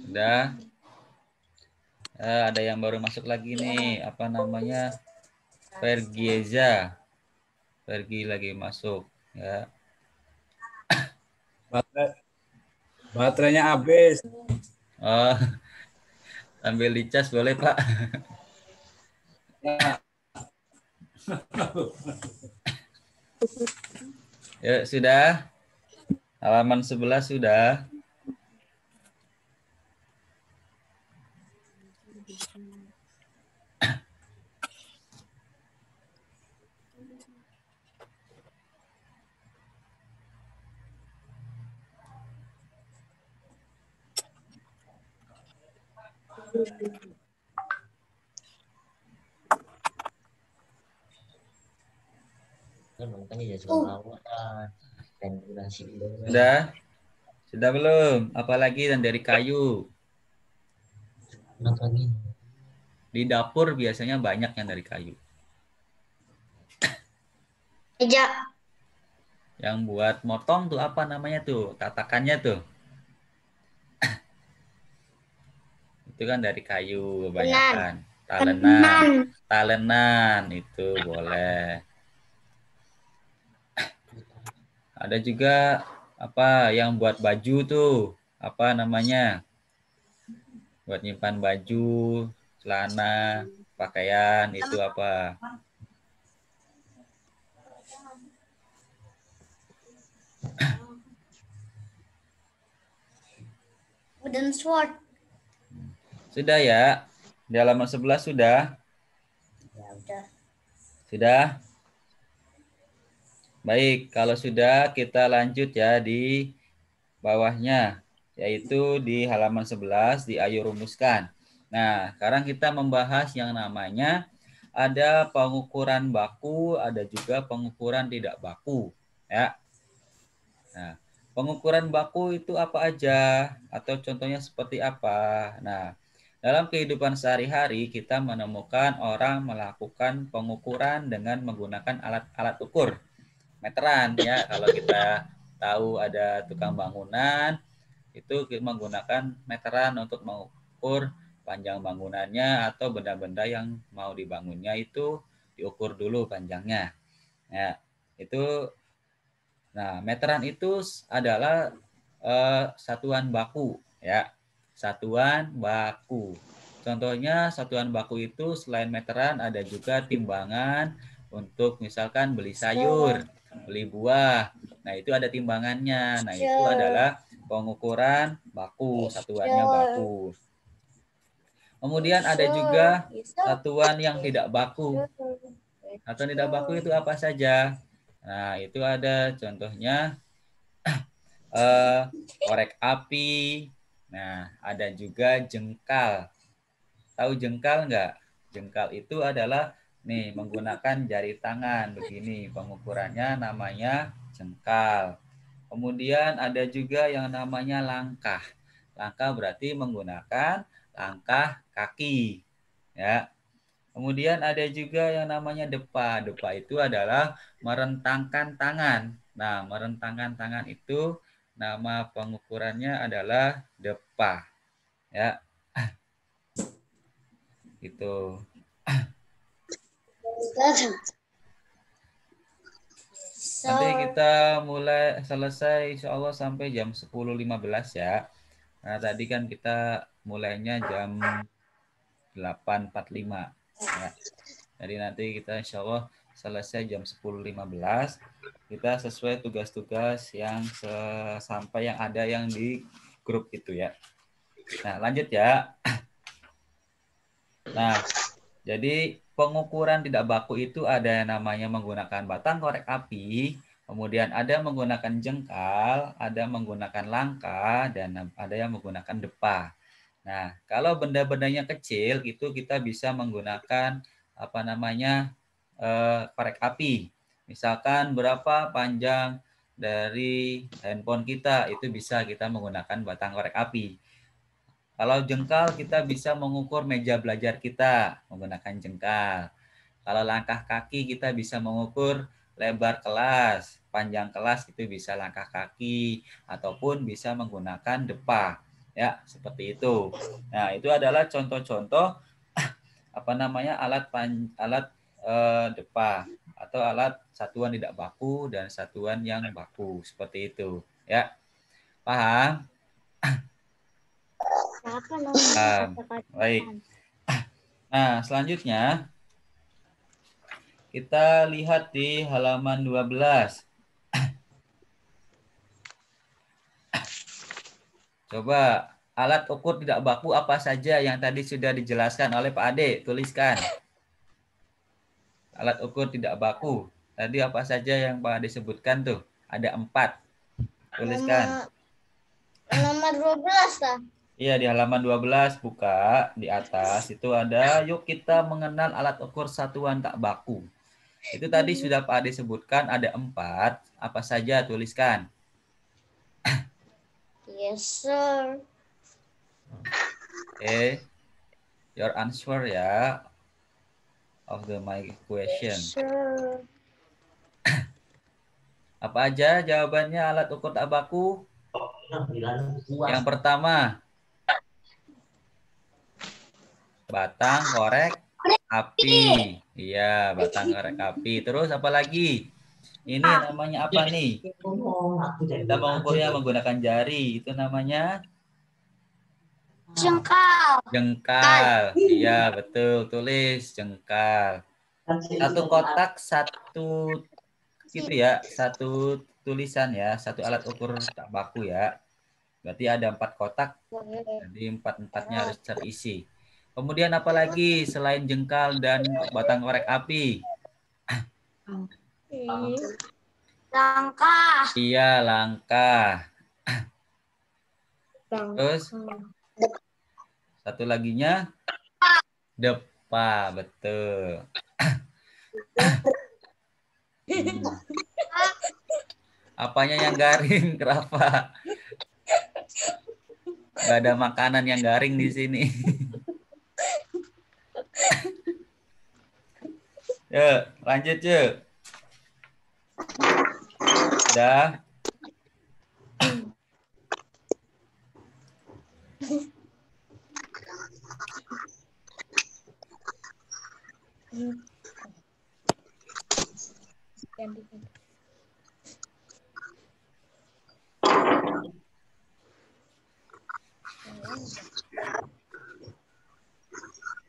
Sudah. Ada yang baru masuk lagi nih. Apa namanya? Vergieza. Vergi lagi masuk. Ya. Baterainya habis. Oh, sambil dicas boleh Pak. Ya, sudah. Halaman 11 sudah. Sudah? Sudah belum? Apalagi yang dari kayu. Di dapur biasanya banyak yang dari kayu. Meja. Yang buat motong tuh apa namanya tuh? Tatakannya tuh. Itu kan dari kayu kebanyakan. Talenan. Talenan itu boleh. Ada juga apa yang buat baju tuh? Apa namanya? Buat nyimpan baju, celana, pakaian itu apa? Wooden sword. Sudah ya? Di halaman 11 sudah? Ya udah. Sudah? Baik, kalau sudah kita lanjut ya di bawahnya, yaitu di halaman 11 di Ayo Rumuskan. Nah, sekarang kita membahas yang namanya ada pengukuran baku, ada juga pengukuran tidak baku. Ya. Nah, pengukuran baku itu apa aja? Atau contohnya seperti apa? Nah, dalam kehidupan sehari-hari kita menemukan orang melakukan pengukuran dengan menggunakan alat-alat ukur. Meteran ya, kalau kita tahu ada tukang bangunan itu menggunakan meteran untuk mengukur panjang bangunannya atau benda-benda yang mau dibangunnya itu diukur dulu panjangnya. Ya, itu nah, meteran itu adalah satuan baku ya. Satuan baku. Contohnya satuan baku itu selain meteran ada juga timbangan untuk misalkan beli sayur, beli buah. Nah, itu ada timbangannya. Nah, itu adalah pengukuran baku, satuannya baku. Kemudian ada juga satuan yang tidak baku. Satuan tidak baku itu apa saja? Nah, itu ada contohnya korek api. Nah, ada juga jengkal. Tahu jengkal nggak? Jengkal itu adalah nih menggunakan jari tangan begini. Pengukurannya namanya jengkal. Kemudian ada juga yang namanya langkah. Langkah berarti menggunakan langkah kaki. Ya. Kemudian ada juga yang namanya depa. Depa itu adalah merentangkan tangan. Nah, merentangkan tangan itu nama pengukurannya adalah depa. Ya. Gitu. Nanti kita mulai selesai insya Allah sampai jam 10.15 ya. Nah, tadi kan kita mulainya jam 8.45. Ya. Jadi nanti kita insya Allah selesai jam 10.15. Kita sesuai tugas-tugas yang sampai yang ada yang di grup itu ya. Nah, lanjut ya. Nah, jadi pengukuran tidak baku itu ada yang namanya menggunakan batang korek api Kemudian ada menggunakan jengkal, ada menggunakan langkah, dan ada yang menggunakan depa. Nah, kalau benda-bendanya kecil itu kita bisa menggunakan apa namanya korek api. Misalkan berapa panjang dari handphone kita, itu bisa kita menggunakan batang korek api. Kalau jengkal kita bisa mengukur meja belajar kita menggunakan jengkal. Kalau langkah kaki kita bisa mengukur lebar kelas, panjang kelas itu bisa langkah kaki ataupun bisa menggunakan depa. Ya, seperti itu. Nah, itu adalah contoh-contoh apa namanya alat depa atau alat satuan tidak baku dan satuan yang baku, seperti itu. Ya. Paham? Baik. Nah, selanjutnya kita lihat di halaman 12. Coba alat ukur tidak baku apa saja yang tadi sudah dijelaskan oleh Pak Ade, tuliskan. Alat ukur tidak baku. Tadi apa saja yang Pak Ade sebutkan tuh? Ada 4. Tuliskan. Nomor 12 lah. Iya, di halaman 12 buka di atas itu ada yuk kita mengenal alat ukur satuan tak baku. Itu tadi sudah Pak Ade sebutkan ada 4. Apa saja tuliskan? Yes, sir. Okay. Your answer ya of my question. Yes, sir. Apa aja jawabannya alat ukur tak baku? Yang pertama, batang korek api. Iya, batang korek api. Terus apa lagi? Ini namanya apa nih? Kita mengukurnya menggunakan jari. Itu namanya Jengkal. jengkal. Iya, betul. Tulis jengkal. Satu kotak, satu gitu ya. Satu tulisan ya. Satu alat ukur tak baku ya. Berarti ada 4 kotak. Jadi 4-4-nya harus terisi. Kemudian apa lagi selain jengkal dan batang korek api? Langkah. Iya, langkah. Terus satu laginya depa, betul. Apanya yang garing, Rafa? Gak ada makanan yang garing di sini. Yuk, lanjut yuk. Udah.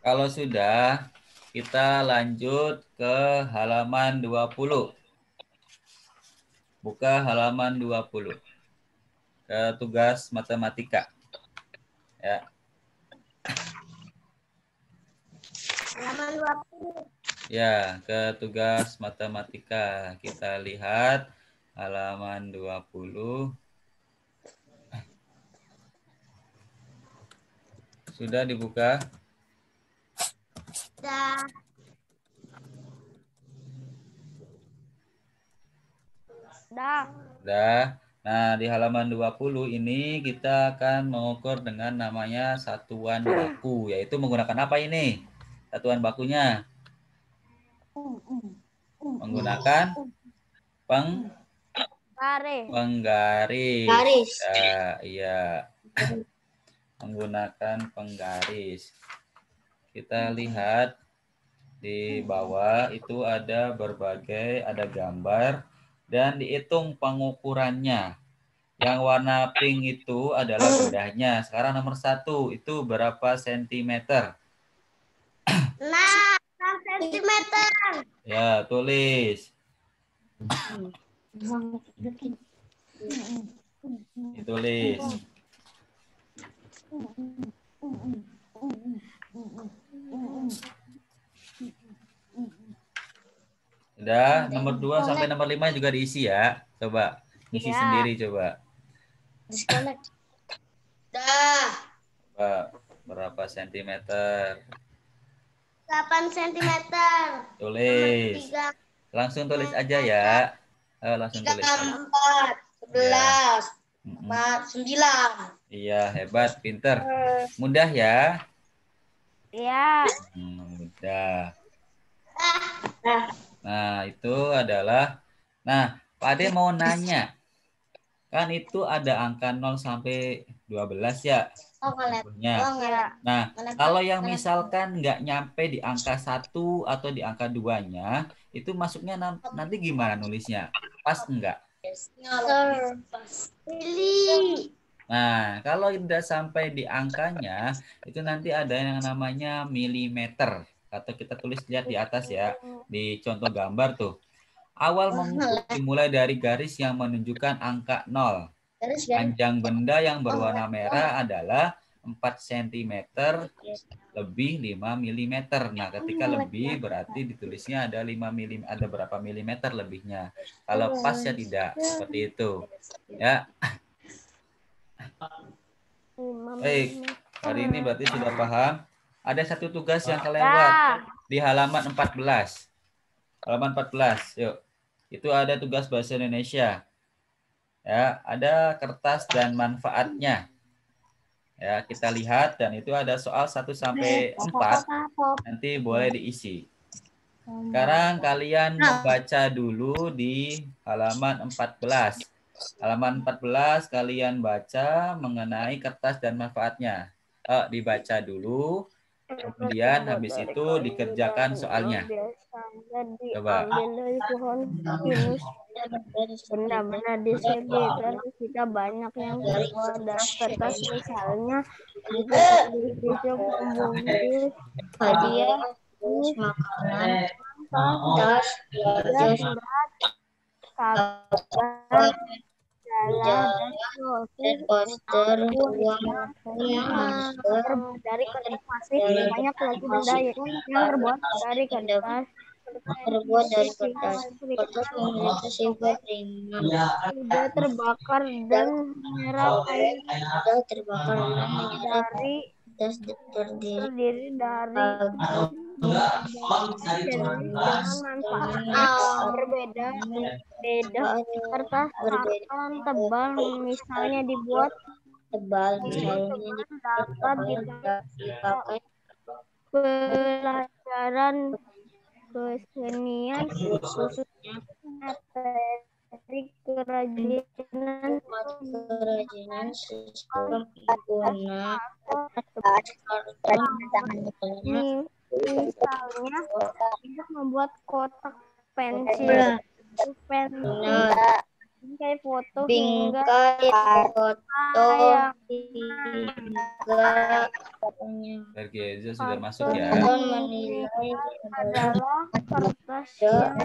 Kalau sudah, kita lanjut ke halaman 20. Buka halaman 20. Ke tugas matematika. Ya. Halaman 20. Ya, ke tugas matematika. Kita lihat halaman 20. Sudah dibuka? Dah. Sudah. Nah, di halaman 20 ini kita akan mengukur dengan namanya satuan baku, yaitu menggunakan apa ini? Satuan bakunya? Menggunakan penggaris. Garis. Ya, iya. Menggunakan penggaris. Kita lihat di bawah itu ada ada gambar dan dihitung pengukurannya. Yang warna pink itu adalah bendahnya. Sekarang nomor 1 itu berapa sentimeter? 6 sentimeter. Ya, tulis. Ditulis. Udah, nomor 2 sampai nomor 5 juga diisi ya. Coba isi sendiri coba. Disconnect. Dah. Coba berapa sentimeter? 8 cm. Tulis. Langsung tulis aja ya. Langsung tulis aja. 4, 11, 9. Iya, hebat, pinter. Mudah ya? Iya. Mudah. Nah, itu adalah. Nah, Pak Ade mau nanya. Kan itu ada angka 0 sampai 12 ya? Nah, kalau yang misalkan nggak nyampe di angka 1 atau di angka 2-nya, itu masuknya nanti gimana nulisnya? Pas enggak? Nah, kalau udah sampai di angkanya, itu nanti ada yang namanya milimeter. Atau kita tulis lihat di atas ya, di contoh gambar tuh. Awal mengukur dimulai dari garis yang menunjukkan angka 0. Panjang benda yang berwarna merah adalah 4 cm lebih 5 mm. Nah, ketika lebih berarti ditulisnya ada 5 mm, ada berapa milimeter lebihnya. Kalau pas ya tidak, seperti itu. Ya. Baik, hari ini berarti sudah paham. Ada satu tugas yang kelewat di halaman 14. Halaman 14, yuk. Itu ada tugas bahasa Indonesia. Ya, ada kertas dan manfaatnya. Ya, kita lihat dan itu ada soal 1 sampai 4. Nanti boleh diisi. Sekarang kalian membaca dulu di halaman 14. Halaman 14 kalian baca mengenai kertas dan manfaatnya. Dibaca dulu. Kemudian habis itu dikerjakan soalnya. Coba. Benda-benda di sekitar kita banyak yang terbuat dari kertas, misalnya pisau, pembungkus, hadiah, makanan, tas, surat, kabar, poster, uang, dari kertas masih banyak lagi benda yang terbuat dari kertas. Kertas memiliki sifat ringan, mudah terbakar dan menyerap air. Terdiri dari dengan manfaat berbeda. Kertas karton tebal misalnya dibuat dapat dipakai pelajaran kesenian, khususnya materi kerajinan misalnya untuk membuat kotak pensil, kayak foto hingga Vergeza sudah masuk ya. Adalah kertas yang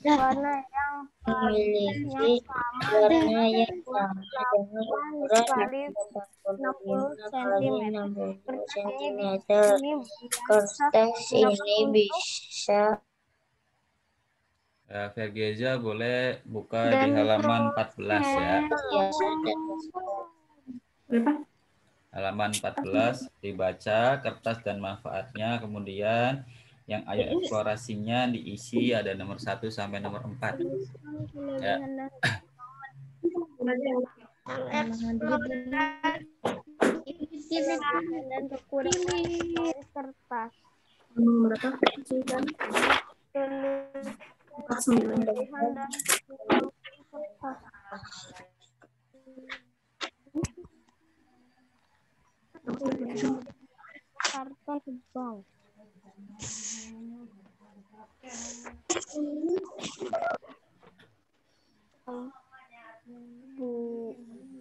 warna yang memiliki warna yang sekali 60 cm. Kertas ini bisa Vergeza boleh buka di halaman 14 ya. Halaman 14 dibaca kertas dan manfaatnya, kemudian yang ayo eksplorasinya diisi ada nomor 1 sampai nomor 4. Ya. Dan kekurangan kertas. Karton tebal.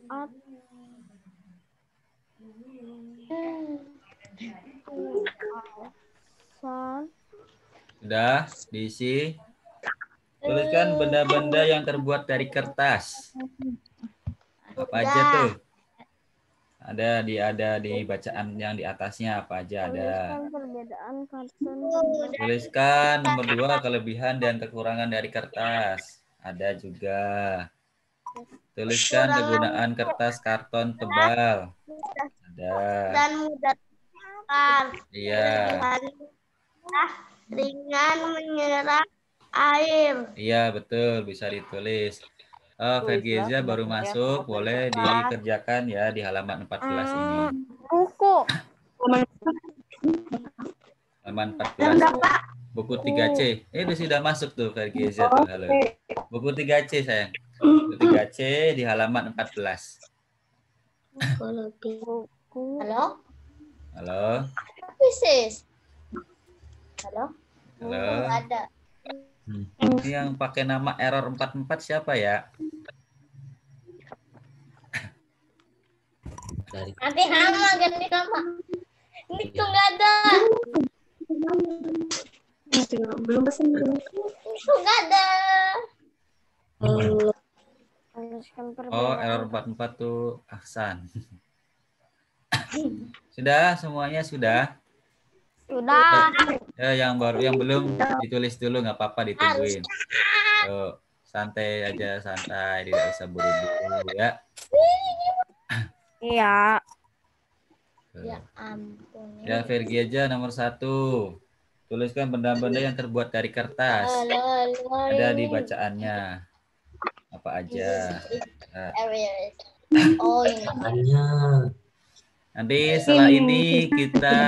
Buat Sudah diisi. Tuliskan benda-benda yang terbuat dari kertas. Apa aja tuh? Ada di bacaan yang di atasnya apa aja ada. Perbedaan kartun. Tuliskan nomor 2 kelebihan dan kekurangan dari kertas. Ada juga. Tuliskan kegunaan kertas karton tebal. Ada. Dan mudah dibakar. Iya. Ringan menyerap air. Iya, betul, bisa ditulis. Vergiza baru masuk, boleh dikerjakan ya di halaman 14 ini. Buku. Halaman 14. Buku 3C. Itu sudah masuk tuh Vergiza tuh, halo. Buku 3C sayang. Buku 3C di halaman 14. Halo? Halo. Pisis. Halo? Halo. Nggak ada. Ini yang pakai nama error 44 siapa ya? Nanti nama ganti nama. Ini tuh nggak ada. Belum pesen. Itu nggak ada. Oh, error 44 tuh Ahsan. Sudah semuanya sudah? Sudah. Ya, yang belum ditulis dulu nggak apa-apa, ditungguin. Tuh, santai aja, santai, tidak usah buru-buru ya. Iya. Ya ampun. Ya, Vergi aja nomor 1. Tuliskan benda-benda yang terbuat dari kertas. Ada di bacaannya. Apa aja. Nah. Oh ini. Nanti setelah ini kita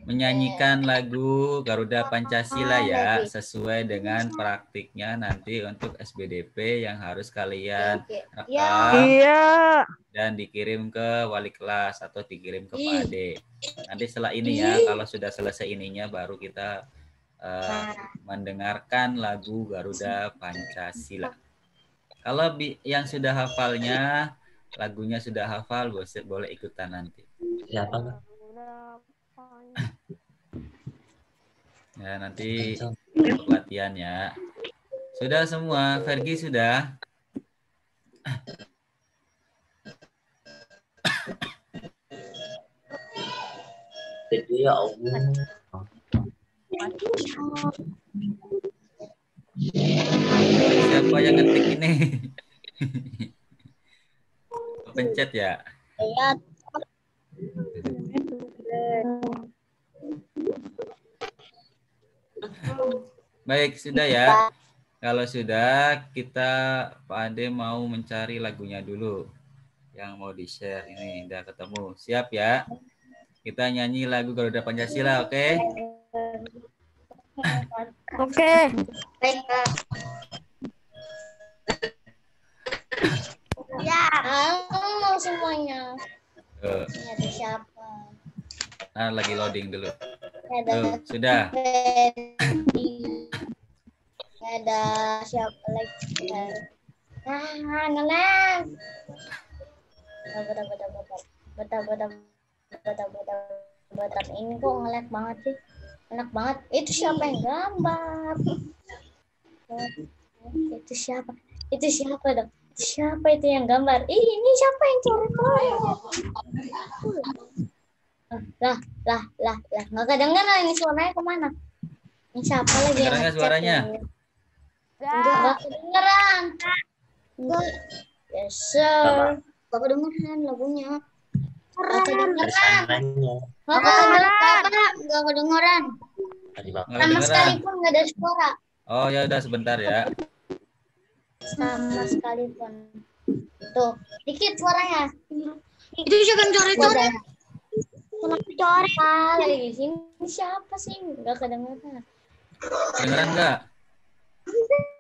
menyanyikan lagu Garuda Pancasila ya, sesuai dengan praktiknya nanti untuk SBDP yang harus kalian rekam dan dikirim ke wali kelas atau dikirim ke Pak Ade. Nanti setelah ini ya, kalau sudah selesai ininya baru kita mendengarkan lagu Garuda Pancasila. Kalau yang sudah hafalnya, lagunya sudah hafal, boleh ikutan nanti. Siapa? Ya, nanti latihan ya. Sudah semua, Vergi sudah? Jadi ya Allah. Siapa yang ngetik ini? Pencet ya. Baik, sudah ya. Kalau sudah, kita Pak Ade mau mencari lagunya dulu. Yang mau di-share ini udah ketemu. Siap ya? Kita nyanyi lagu Garuda Pancasila, oke? Oke. Ya, halo semuanya. Ini ada siapa? Nah, lagi loading dulu. Ada sudah. Ada siapa lagi? Nah, ngelag. Betul. Ini kok ngelag banget sih. Enak banget. Itu siapa yang gambar? Itu siapa? Dok? Siapa itu yang gambar? Ini siapa yang coret-coret? Lah. Nggak kedengeran ini suaranya kemana? Ini siapa lagi yang Kedengeran suaranya? Nggak kedengeran. Yes, sir. Nggak kedengeran lagunya. Nggak kedengeran. Nggak kedengeran. Sama sekalipun nggak ada suara. Oh ya udah sebentar ya. Sama sekalipun. Tuh, dikit suaranya. Itu siapa yang coret-coret? Kenapa coret? Lagi di sini siapa sih? Nggak kedengeran. Kedengeran nggak?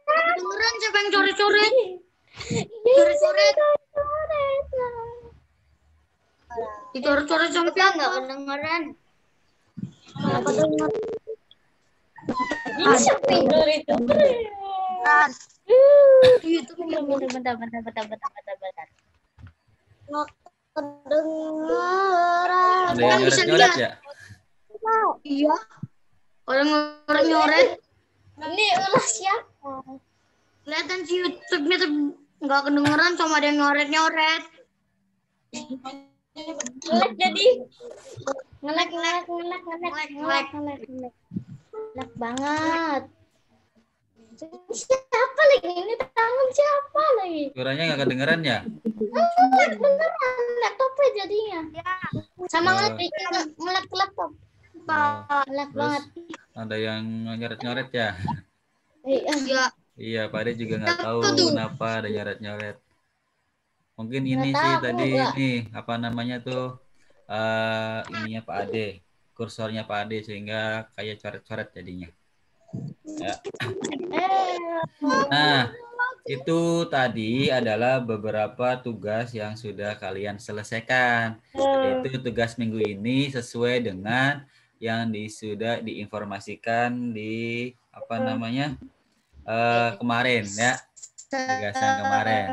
Kedengeran siapa yang coret-coret? Coret-coret. Dicoret-coret sampai nggak kedengeran. Nggak kedengeran. Ini siapa yang coret-coret? Itu bentar. Nggak kedengeran. Ada yang nyoret ya? Iya. Orang nyoret. Ini ulah siapa? Kelihatan si YouTube-nya nggak kedengeran sama ada yang nyoret-nyoret. Ngelek jadi. Ngelek banget. Siapa lagi? Ini tangan siapa lagi? Suaranya nggak kedengeran ya? Beneran laptopnya jadinya. Sama ngelek laptop. Ngelek banget. Ada yang nyoret-nyoret ya? Iya. Iya, Pak Ade juga nggak tahu kenapa ada nyoret-nyoret. Mungkin ini Nggak sih tahu, tadi Kak. ini apa namanya tuh ininya Pak Ade, kursornya Pak Ade sehingga kayak coret-coret jadinya. Ya. Nah, itu tadi adalah beberapa tugas yang sudah kalian selesaikan. Yaitu tugas minggu ini sesuai dengan yang sudah diinformasikan di apa namanya kemarin ya, tugasan kemarin.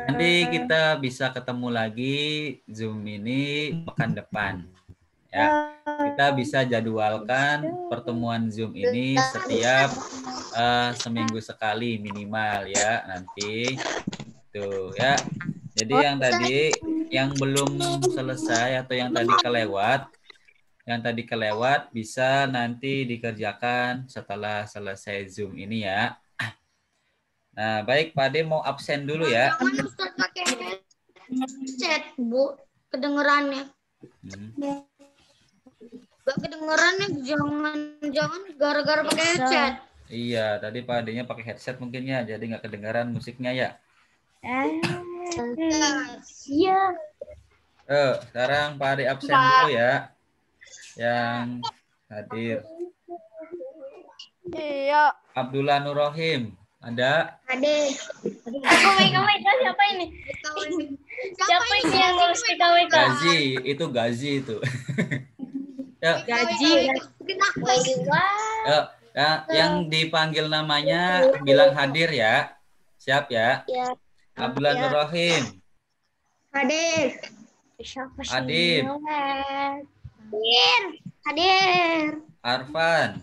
Nanti kita bisa ketemu lagi Zoom ini pekan depan. Ya, kita bisa jadwalkan pertemuan Zoom ini setiap seminggu sekali minimal ya nanti. Tuh ya. Jadi yang tadi yang belum selesai atau yang tadi kelewat bisa nanti dikerjakan setelah selesai Zoom ini ya. Nah, baik Pak Ade mau absen dulu ya. Jangan Ustaz pakai headset, Bu. Kedengerannya. Gak kedengerannya, jangan gara-gara pakai headset. Iya, tadi Pak Ade-nya pakai headset mungkin ya, jadi nggak kedengaran musiknya ya. Iya. Sekarang Pak Ade absen dulu ya. Yang hadir. Iya. Abdullah Nurrohim, ada? Ade. KWK siapa ini? Siapa ini yang ngurus di KWK? Gazi, itu Gazi itu. Ya, Gaji. yang dipanggil namanya bilang hadir ya. Siap ya? Ya. Abdullah Nurrohim. Hadir. Siapa sih? Adib. Hadir. Arfan.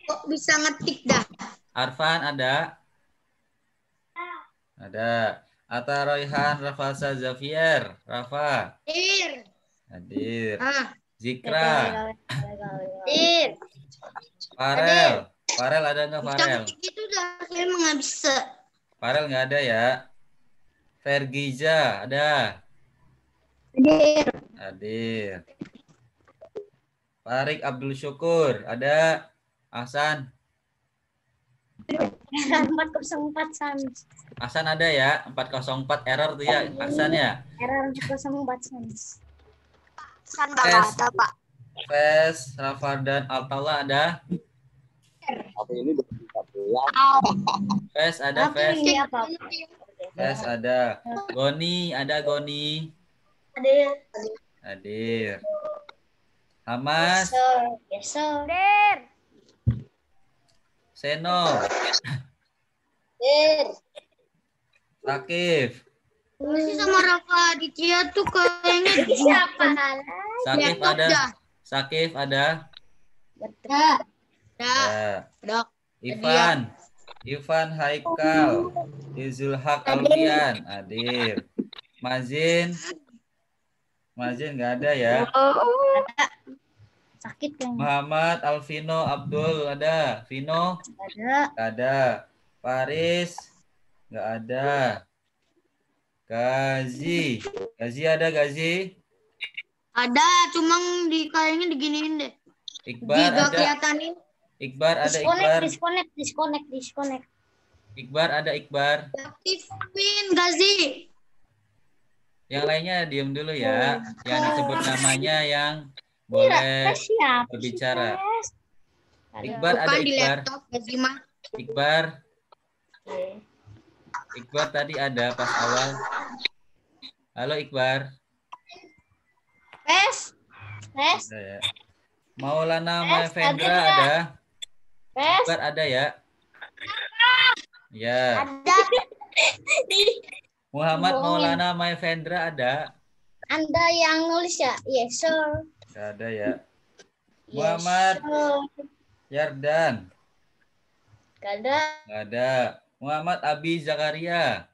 Kok bisa ngetik dah? Arfan ada? Ada. Atta Royhan Rafasa Zafier. Rafa. Hadir. Zikra. Hadir. Farel. Farel ada nggak Farel? Itu udah saya nggak bisa. Farel nggak ada ya? Fergiza ada? Hadir. Hadir. Farik Abdul Syukur ada? Hasan? 404 San. Hasan ada ya? 404 error tuh ya Hasan ya? Error 404 San. San Tes. ada Pak. Fes, Rafardan Altala ada? Fes ada Fes. Fes ada. Goni ada Goni? Hadir. Hamas. Yes, sir. Seno. Sakif. Masih sama Rafa Aditya tuh kayaknya siapa? Sakif ada. Sakif ada. Dok. Ivan. Ivan Haikal. Izul Haq Alfian. Hadir. Mazin. Mazin nggak ada ya. Sakit kayaknya. Muhammad Alvino Abdul ada. Vino? Ada. Ada. Paris? Nggak ada. Gazi. Gazi ada Gazi? Ada, cuma kayaknya diginiin deh. Iqbar ada. Kelihatanin. Iqbar ada Iqbar. Disconnect. Iqbar ada Iqbar. Aktifin Gazi. Yang lainnya diem dulu ya. Yang disebut namanya yang boleh berbicara. Iqbar ada Bukan di Iqbar. laptop Gazi mah. Iqbar. Iqbar tadi ada pas awal. Halo Iqbar. Pes. Ada ya. Maulana Mahendra ada. Iqbar ada ya? Ya. Ada. Muhammad Maulana Mahendra ada? Anda yang nulis ya? Yes, sir. Nggak ada ya. Muhammad Yardan? Gak ada. Nggak ada. Muhammad Abi Zakaria?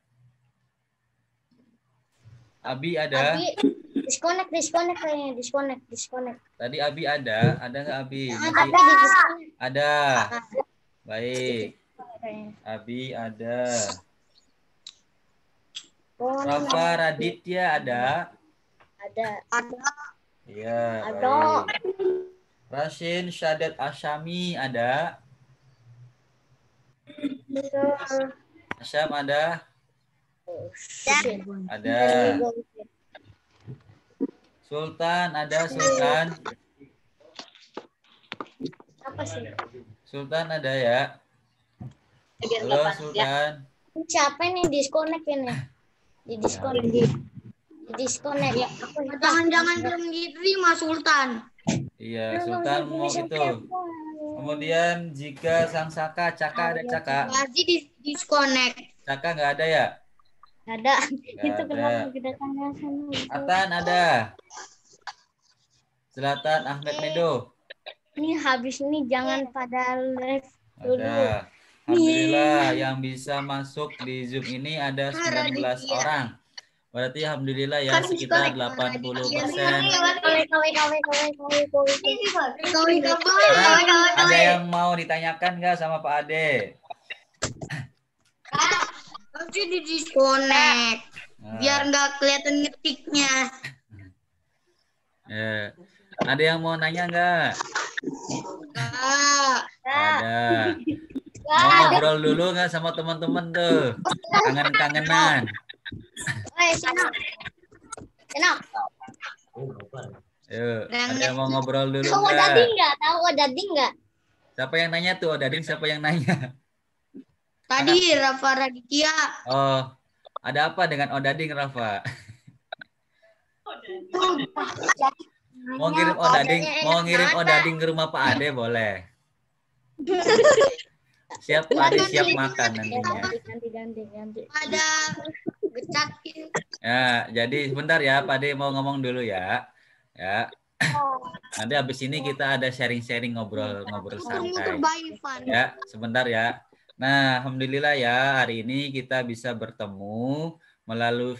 Abi ada? Abi, disconnect kayaknya, disconnect. Tadi Abi ada nggak Abi? Tapi di disconnect. Ada. Baik. Abi ada. Rafa Raditya ada? Ada. Iya, Ada. baik. Rasin Syadat Asyami ada? Asyam ada? Ada. Sultan ada, Sultan? Apa sih? Sultan ada ya? Halo Sultan. Siapa nih disconnect ini? Di disconnect. Ya. Jangan belum diterima Sultan. Iya, Sultan mau itu. Kemudian jika Sang Saka, Caka ada Caka? Lagi disconnect. Caka nggak ada ya? Ada. Nggak Itu ada. kenapa kita tanya sama Atan ada? Selatan Ahmed Medo? Ini habis ini jangan pada live dulu. Ada. Alhamdulillah yang bisa masuk di Zoom ini ada 19 orang. Berarti alhamdulillah ya sekitar 80%. Ada yang mau ditanyakan nggak sama Pak Ade? Nanti di disconnect. Nah, Biar nggak kelihatan ngetiknya. ya. Ada yang mau nanya nggak? Ada. Mau ngobrol dulu nggak sama teman-teman tuh? Kangen-kangenan. Yuk, ada yang mau ngobrol dulu Tahu nggak? Odading nggak? Tahu Odading nggak? Siapa yang nanya tuh? Odading siapa yang nanya? Tadi Rafa Raditya. Oh, ada apa dengan Odading, Rafa? Mau ngirim Odading ke rumah Pak Ade boleh. Siap Pak Ade siap makan nantinya. Ganti. Ada gecat. Ya, jadi sebentar ya Pak Ade mau ngomong dulu ya. Ya. Nanti habis ini kita ada sharing-sharing ngobrol santai. Ya, sebentar ya. Nah, alhamdulillah ya hari ini kita bisa bertemu melalui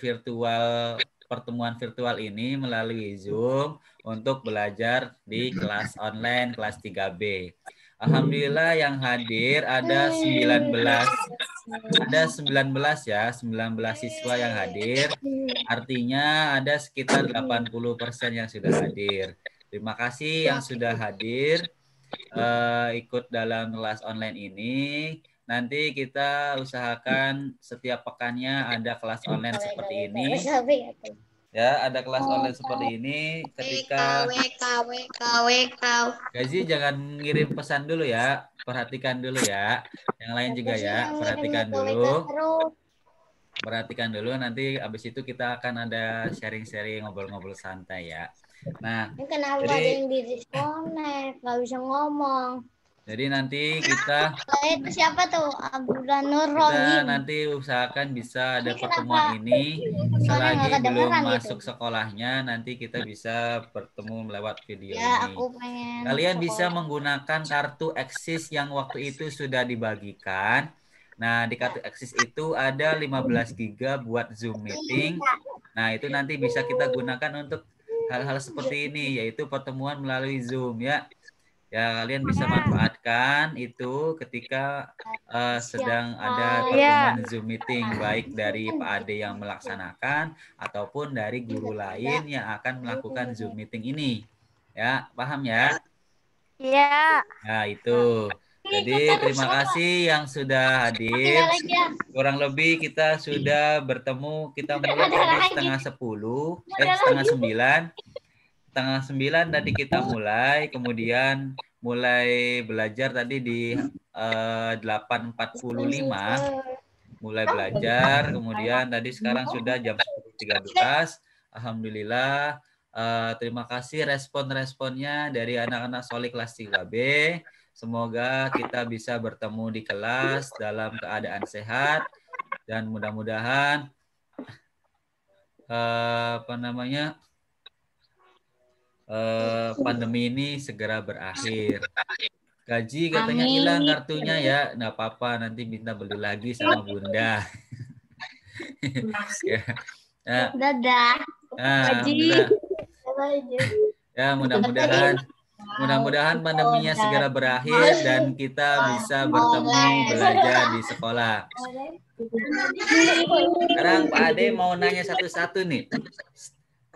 pertemuan virtual ini melalui Zoom untuk belajar di kelas online kelas 3B. Alhamdulillah yang hadir ada 19 ya, 19 siswa yang hadir. Artinya ada sekitar 80% yang sudah hadir. Terima kasih yang sudah hadir ikut dalam kelas online ini. Nanti kita usahakan setiap pekannya ada kelas online seperti ini. Ya, ada kelas online seperti ini. Ketika Gazi jangan ngirim pesan dulu ya. Perhatikan dulu ya. Yang lain juga ya. Perhatikan dulu. Nanti abis itu kita akan ada sharing-sharing ngobrol-ngobrol santai ya. Nah, kenapa ada yang di disconnect? Nggak bisa ngomong. Jadi nanti kita Itu siapa tuh? Abdullah Nur kita Rohim. nanti usahakan bisa ada pertemuan ini selagi belum masuk sekolahnya, nanti kita bisa bertemu lewat video Ya, ini. aku pengen Kalian bisa sekolah. menggunakan kartu Eksis yang waktu itu sudah dibagikan. Nah, di kartu Eksis itu ada 15 GB buat Zoom meeting. Nah, itu nanti bisa kita gunakan untuk hal-hal seperti ini, yaitu pertemuan melalui Zoom ya. Ya, kalian bisa manfaatkan itu ketika sedang ada pertemuan Zoom meeting, baik dari Pak Ade yang melaksanakan ataupun dari guru lain yang akan melakukan Zoom meeting ini. Ya, paham ya? Iya. Nah, itu. Jadi terima kasih yang sudah hadir. Kurang lebih kita sudah bertemu, kita mulai tadi setengah 9. Setengah 9 tadi kita mulai, kemudian mulai belajar tadi di 8.45 mulai belajar, kemudian tadi sekarang sudah jam 10.13. Alhamdulillah, terima kasih respon-responnya dari anak-anak Soli kelas 3B. Semoga kita bisa bertemu di kelas dalam keadaan sehat dan mudah-mudahan pandemi ini segera berakhir. Gaji katanya hilang kartunya ya, nggak apa-apa, nanti minta beli lagi sama Bunda. Ya. Ya. Dadah. Nah, ya mudah-mudahan pandeminya segera berakhir dan kita bisa bertemu belajar di sekolah. Sekarang Pak Ade mau nanya satu-satu nih.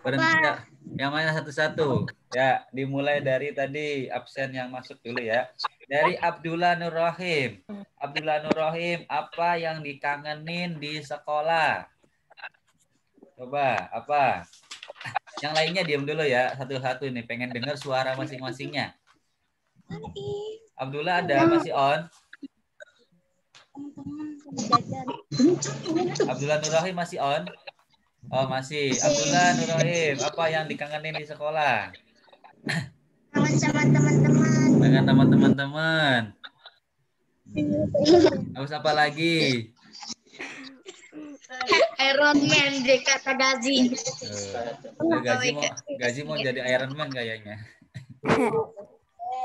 Berhenti ya. Yang mana satu-satu? Ya, dimulai dari tadi absen yang masuk dulu ya. Dari Abdullah Nur Rahim. Abdullah Nur Rahim, apa yang dikangenin di sekolah? Coba, apa? Yang lainnya diam dulu ya, satu-satu nih. Pengen dengar suara masing-masingnya. Abdullah ada masih on? Abdullah Nur Rahim masih on? Oh masih. Abdullah Nur Rahim, apa yang dikangenin di sekolah? Kangen sama teman-teman. Dengan teman-teman. Harus apa lagi? Iron Man deh kata Gazi. Gazi mau jadi Iron Man kayaknya.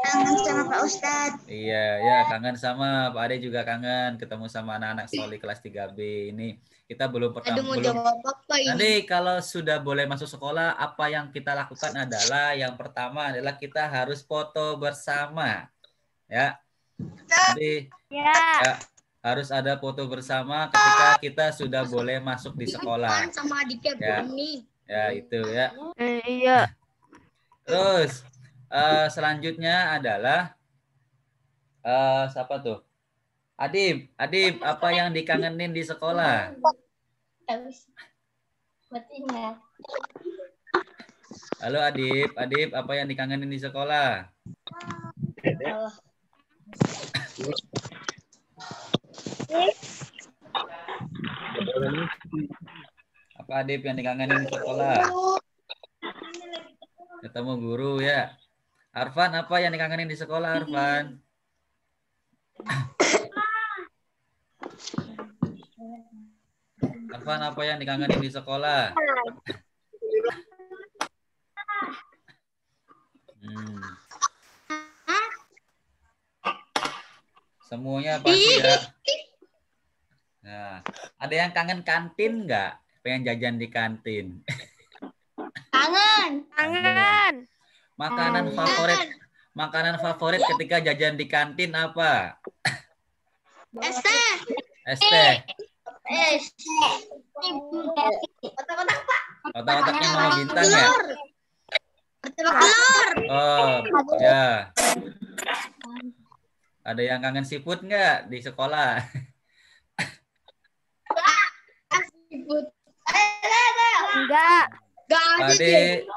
Kangen sama Pak Ustadz. Iya, ya kangen sama Pak Ade juga kangen ketemu sama anak-anak Soli kelas 3B ini. Kita belum Nanti kalau sudah boleh masuk sekolah, apa yang kita lakukan adalah yang pertama adalah kita harus foto bersama. Ya. Jadi ya, harus ada foto bersama ketika kita sudah boleh masuk di sekolah. Sama adiknya Boni. Ya, itu ya. Iya. Terus selanjutnya adalah siapa tuh? Adib, apa yang dikangenin di sekolah? Halo Adib, apa yang dikangenin di sekolah? Apa Adib yang dikangenin di sekolah? Ketemu guru ya. Arfan, apa yang dikangenin di sekolah, Arfan? Arfan, apa yang dikangenin di sekolah? Semuanya pasti ya. Nah, ada yang kangen kantin nggak? Pengen jajan di kantin? Kangen. Makanan favorit ketika jajan di kantin apa? ST. Otak-otak Pak. Otak-otaknya Mama Bintang ya? Telur. Oh, ya. Ada yang kangen seafood nggak di sekolah? Enggak. Pak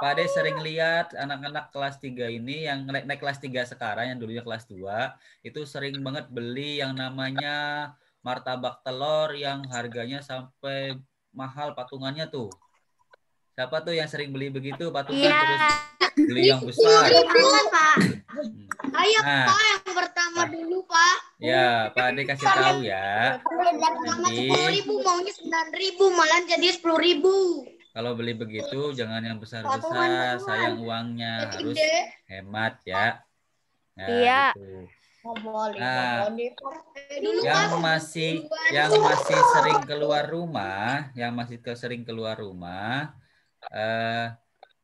Ade sering lihat anak-anak kelas 3 ini yang naik kelas 3 sekarang, yang dulunya kelas 2, itu sering banget beli yang namanya martabak telur yang harganya sampai mahal patungannya tuh. Siapa tuh yang sering beli begitu patungan terus beli yang besar? Pak. Ayo Nah, Pak yang pertama dulu Pak. Ya, Pak Ade kasih tahu ya. Nanti 10.000 maunya 9.000 malah jadi 10.000. kalau beli begitu jangan yang besar-besar, sayang uangnya, harus hemat ya. Nah, Iya. gitu. Nah, yang masih sering keluar rumah,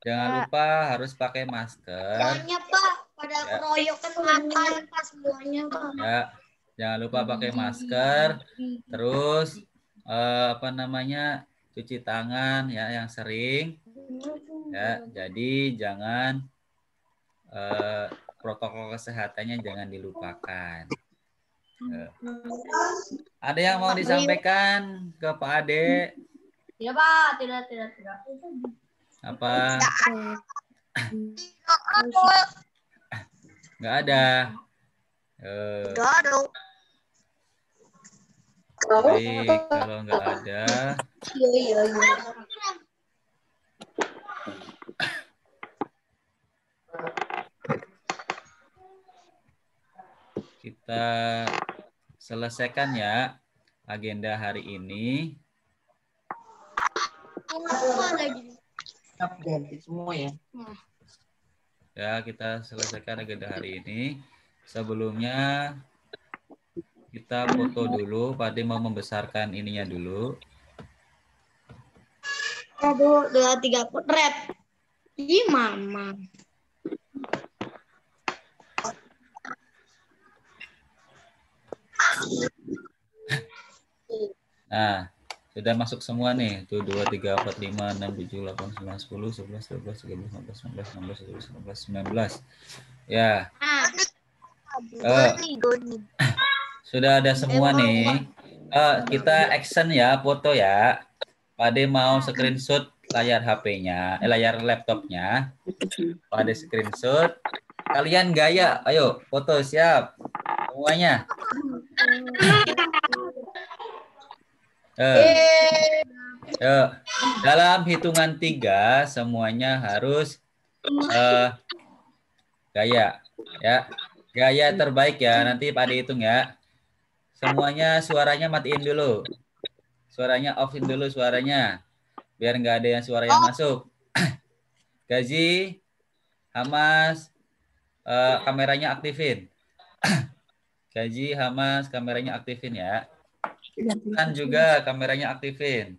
jangan lupa harus pakai masker. Soalnya Pak pada keroyokan makan pas semuanya Pak. Ya, jangan lupa pakai masker. Terus cuci tangan ya yang sering. Ya, jadi jangan protokol kesehatannya jangan dilupakan. Ada yang mau disampaikan ke Pak Ade? Tidak Pak, tidak. Apa? Nggak ada. Baik, kalau nggak ada. Kita selesaikan ya agenda hari ini. Semua ya. Ya, kita selesaikan agenda hari ini. Sebelumnya kita foto dulu. Pak Ade mau membesarkan ininya dulu. 1, 2, 3, potret. Ih, mama. Nah, sudah masuk semua nih. Tuh 2, 3, 4, 5, 6, 7, 8, 9, 10, 11, 12, 13, 14, 15, 16, 17, 18, 19. Ya. Sudah ada semua nih. Kita action ya, foto ya. Pade mau screenshot layar HP-nya, layar laptopnya. Pade screenshot. Kalian gaya, ayo foto siap. Semuanya. Dalam hitungan 3 semuanya harus gaya ya. Gaya terbaik ya. Nanti Pade hitung ya. Semuanya suaranya matiin dulu. Suaranya offin dulu suaranya. Biar nggak ada yang suara yang masuk. Gazi, Hamas, kameranya aktifin. Gaji, Hamas, kameranya aktifin ya. Kan juga kameranya aktifin.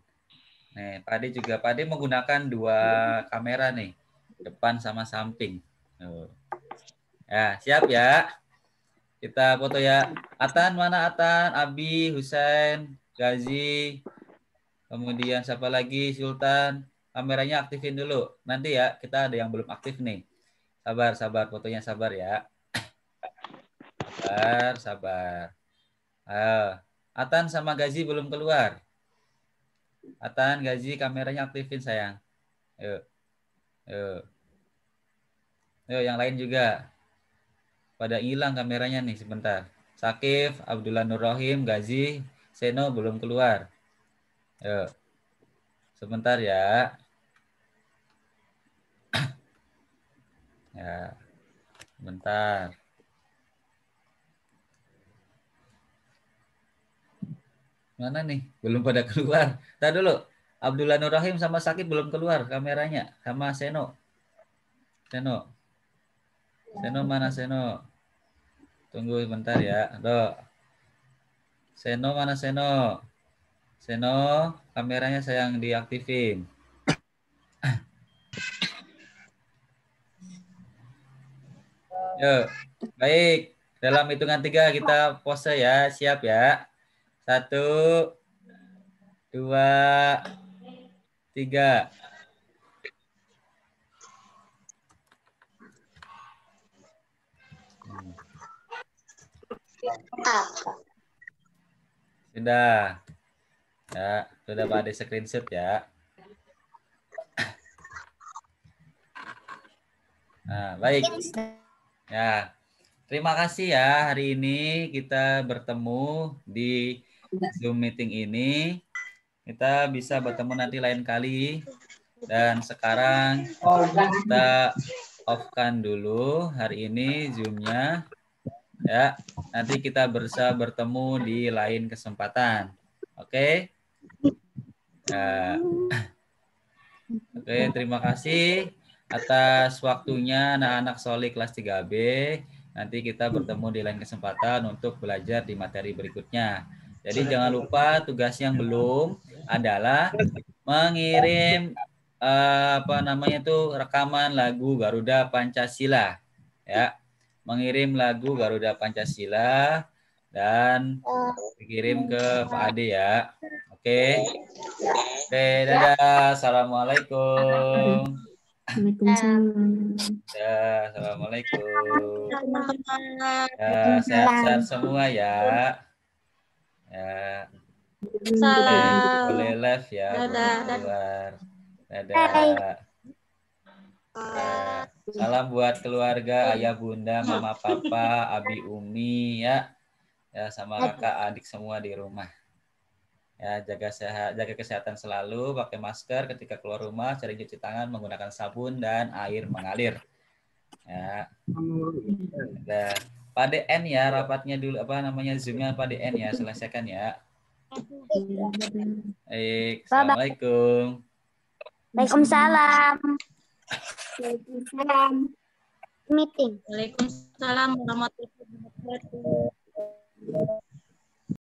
Nih, Pade juga. Pade menggunakan 2 kamera nih. Depan sama samping. Ya, siap ya. Kita foto ya. Atan, mana Atan? Abi, Husain, Gazi. Kemudian siapa lagi? Sultan. Kameranya aktifin dulu. Nanti ya, kita ada yang belum aktif nih. Sabar, sabar. Fotonya sabar ya. Sabar, sabar. Atan sama Gazi belum keluar. Atan, Gazi, kameranya aktifin sayang. Yuk. Yuk. Yuk, yang lain juga. Pada hilang kameranya nih sebentar. Sakif, Abdullah Nur Rohim, Gazi, Seno belum keluar. Yuk. Sebentar ya. Ya. Sebentar. Mana nih? Belum pada keluar. Tadi dulu. Abdullah Nur Rahim sama Sakib belum keluar kameranya. Sama Seno. Seno. Seno mana Seno? Tunggu sebentar ya. Dok. Seno mana Seno? Seno, kameranya sayang diaktifin. Yuk. Baik. Dalam hitungan 3 kita pose ya. Siap ya. 1, 2, 3. Sudah. Ya, sudah Pak Ade screenshot ya. Nah, baik. Ya. Terima kasih ya, hari ini kita bertemu di Zoom meeting ini. Kita bisa bertemu nanti lain kali. Dan sekarang kita off-kan dulu hari ini Zoom-nya. Ya, nanti kita bisa bertemu di lain kesempatan. Oke? Ya. Oke, terima kasih atas waktunya anak-anak Soli kelas 3B. Nanti kita bertemu di lain kesempatan untuk belajar di materi berikutnya. Jadi jangan lupa tugas yang belum adalah mengirim rekaman lagu Garuda Pancasila ya. Mengirim lagu Garuda Pancasila dan dikirim ke Pak Ade ya. Oke. Oke, dadah. Assalamualaikum. Ya, assalamualaikum. Ya, sehat-sehat semua ya. Ya. Boleh live ya. Keluar. Dadah. Ya. Salam buat keluarga, ayah, bunda, mama, papa, abi, umi ya. Ya, sama kakak, adik semua di rumah. Ya, jaga kesehatan selalu, pakai masker ketika keluar rumah, sering cuci tangan menggunakan sabun dan air mengalir. Ya. Nah, Pak DN ya, rapatnya dulu Zoom-nya Pak DN ya, selesaikan ya. Baik, assalamualaikum. Waalaikumsalam. Waalaikumsalam. Meeting. Waalaikumsalam warahmatullahi wabarakatuh.